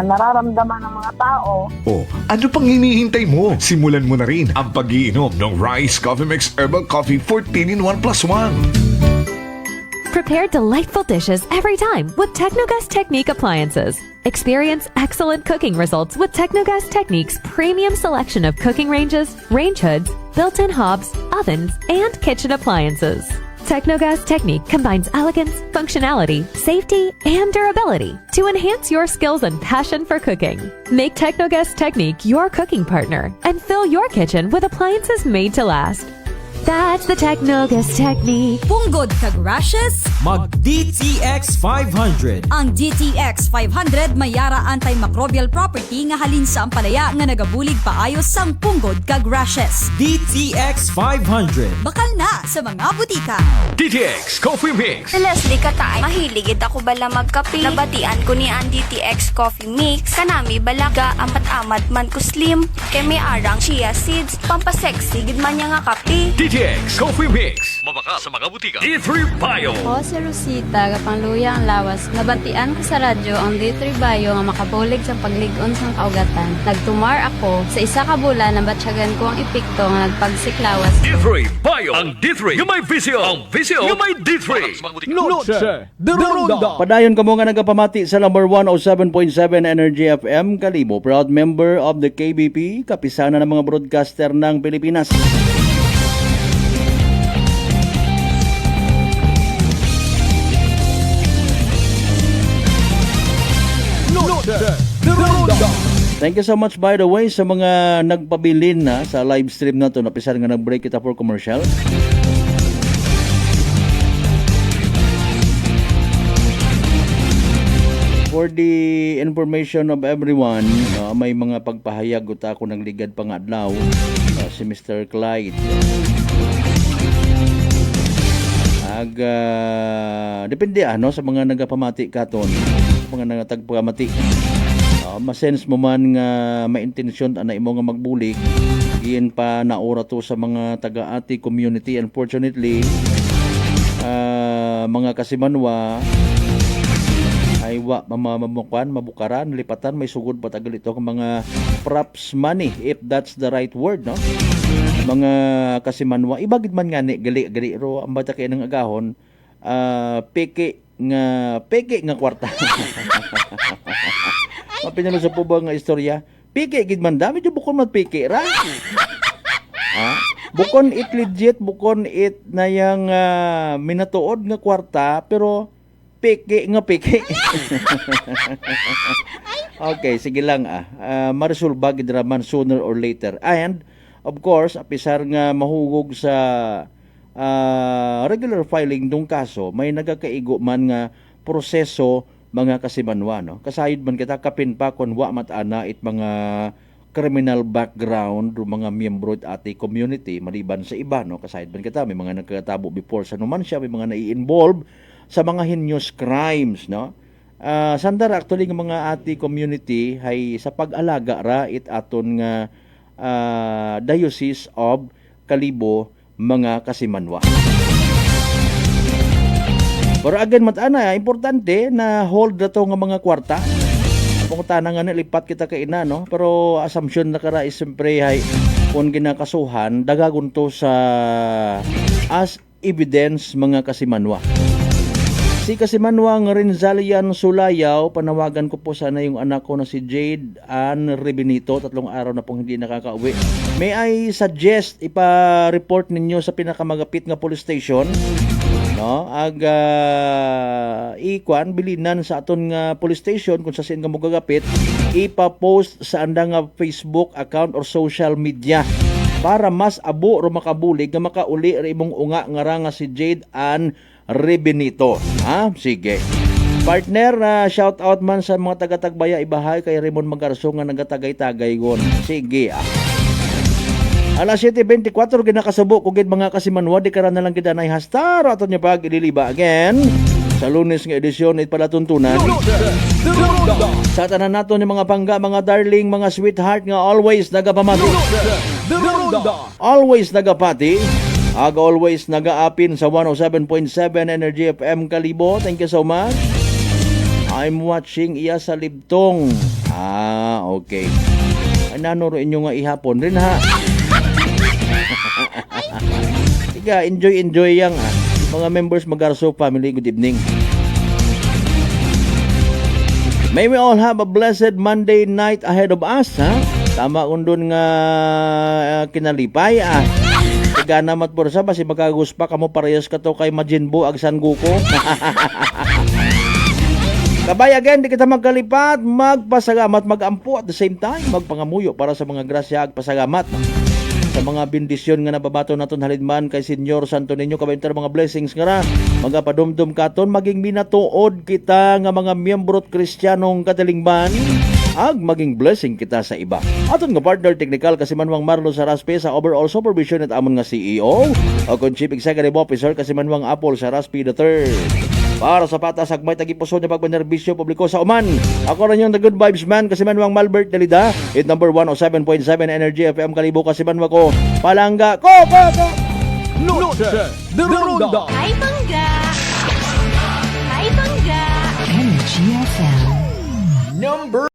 nararamdaman ng mga tao. Oh, ano pang hinihintay mo? Simulan mo na rin ang pag-iinom ng Rice Coffee Mix Herbal Coffee 14 in 1 plus 1. Prepare delightful dishes every time with Technogas Technique appliances. Experience excellent cooking results with Technogas Technique's premium selection of cooking ranges, range hoods, built-in hobs, ovens, and kitchen appliances. Technogas Technique combines elegance, functionality, safety, and durability to enhance your skills and passion for cooking. Make Technogas Technique your cooking partner and fill your kitchen with appliances made to last. That's the Technogas Technique. Punggod kag rashes? Mag DTX 500. Ang DTX 500 may yara antimicrobial property nga halin sa ampalaya nga nagabulig paayos sang punggod kag rashes. DTX 500. Bakal na sa mga butika. DTX Coffee Mix. Leslie Katay, mahiligid ako bala magkape. Nabatian ko ni ang DTX Coffee Mix. Kanami balaga amat-amat man ko slim. Kay may arang chia seeds. Pampasexy gid man niya nga kape. DTX Coffee Mix. Mabaka sa mga butika. D3 Bio. Ako si Rosita, kapangluya ang lawas. Nabatian ko sa radyo ang D3 Bio nga makabulig sa pagligon sang kaugatan. Nagtumar ako. Sa isa ka bulan, nabatsyagan ko ang epekto nga nagpagsiklawas. D3 Bio. Ang D3 yung may visyo. Ang visyo yung may D3. Noche de Ronda. Padayon ka mo nga nagapamati sa number 107.7 Energy FM Kalibo. Proud member of the KBP, kapisana ng mga broadcaster ng Pilipinas. Thank you so much by the way sa mga nagpabilin na sa live stream na to. Napisar nga nag-break kita for commercial. For the information of everyone, may mga pagpahayag uta ako ng ligad pang adlaw, si Mr. Clyde. Depende sa mga nagapamati katon, mga nagatagpamati. Masense mo man nga maintensyon na imo nga magbulig, iyan pa naura to sa mga taga-ati community. Unfortunately, mga kasimanwa ay mabukaran, lipatan, may sugod patagal ito ng mga props money, if that's the right word, no? Mga kasimanwa, ibagid man nga ni gali ro ang bata kay ng agahon, peke nga kwarta. Mapinalo sa puba nga istorya, peke gid man dami jud bukon mat peke ra. Bukon it legit, bukon it na yang minatuod nga kwarta, pero peke nga peke. Okay, sige lang maresolba gid raman sooner or later. And of course, apisar nga mahugog sa regular filing dong kaso, may nagakaigo man nga proseso mga kasimanwa, no? Kasayod man kita kapin pa kon wa matana it mga criminal background o mga miyembro at ati community maliban sa iba, no? Kasayod man kita may mga nagkatabo before sa numan siya, may mga nai-involve sa mga heinous crimes, no? Sandara actually ng mga ati community ay sa pag-alaga ra it aton nga Diocese of Kalibo mga kasimanwa. Pero again matana, importante na hold na to nga mga kwarta. Kung tanang nga lipat kita kay ina, no? Pero assumption na kara is siyempre ay kung ginakasuhan, dagagon to sa as evidence mga kasimanwa. Si kasimanwa ng Renzalian Sulayaw, panawagan ko po sana yung anak ko na si Jade Ann Rebinito, 3 araw na pong hindi nakakauwi. May I suggest ipa-report ninyo sa pinakamagapit nga police station, no? Ikwan bilinan sa aton nga police station kung sa sin nga mogagapit, ipa-post sa anda nga Facebook account or social media para mas abo ro makabulig nga makauli ra imong unga nga ra nga si Jade Ann Rebinito. Sige. Partner, shout out man sa mga taga-Tagbaya, ibahay kay Raymond Magarso nga nagatagay-tagay gon. Sige. Alas 7:24 ginakasubo kugid mga kasimanwa, di kara na lang gid anay hastar aton nya pag ililiba again sa Lunes nga edisyon it palatuntunan. Sa tanan nato ni mga pangga, mga darling, mga sweetheart nga always nagapamati. Always nagapati. Always nagaapin sa 107.7 Energy FM Kalibo. Thank you so much. I'm watching iya sa Libtong. Okay. Ay, nanuroin nyo nga ihapon rin ha. Tiga, enjoy yang mga members Magarso family, good evening. May we all have a blessed Monday night ahead of us, ha? Tama undon nga kinalipay, Tiga namat porsa, basi magkaguspa kamo parehas ka to kay Majinbo Agsan Guko. Kabay again, di kita magkalipat, magpasagamat, magampo at the same time, magpangamuyo para sa mga grasya at pasagamat. Sa mga bendisyon nga nababato naton halidman kay Senyor Santo Niño, kabay mga blessings nga na, magapadumdum katon, maging minatuod kita nga mga miyembrot kristyanong katilingban, ag maging blessing kita sa iba. Aton nga partner technical kasi Manwang Marlo Saraspe sa overall supervision at amon nga CEO, o kung Chief Executive Officer kasi Manwang Apple Saraspe III. Para sa patas agmay tagipuso niya pagbanerbisyo publiko sa uman. Ako rin yung The Good Vibes Man kasi Manwang Malbert Delida. It number 107.7 Energy FM Kalibo kasi Manwa ko. Palangga ko. Noche de Ronda. Hi, Bangga! Hi, Bangga! Energy FM. Number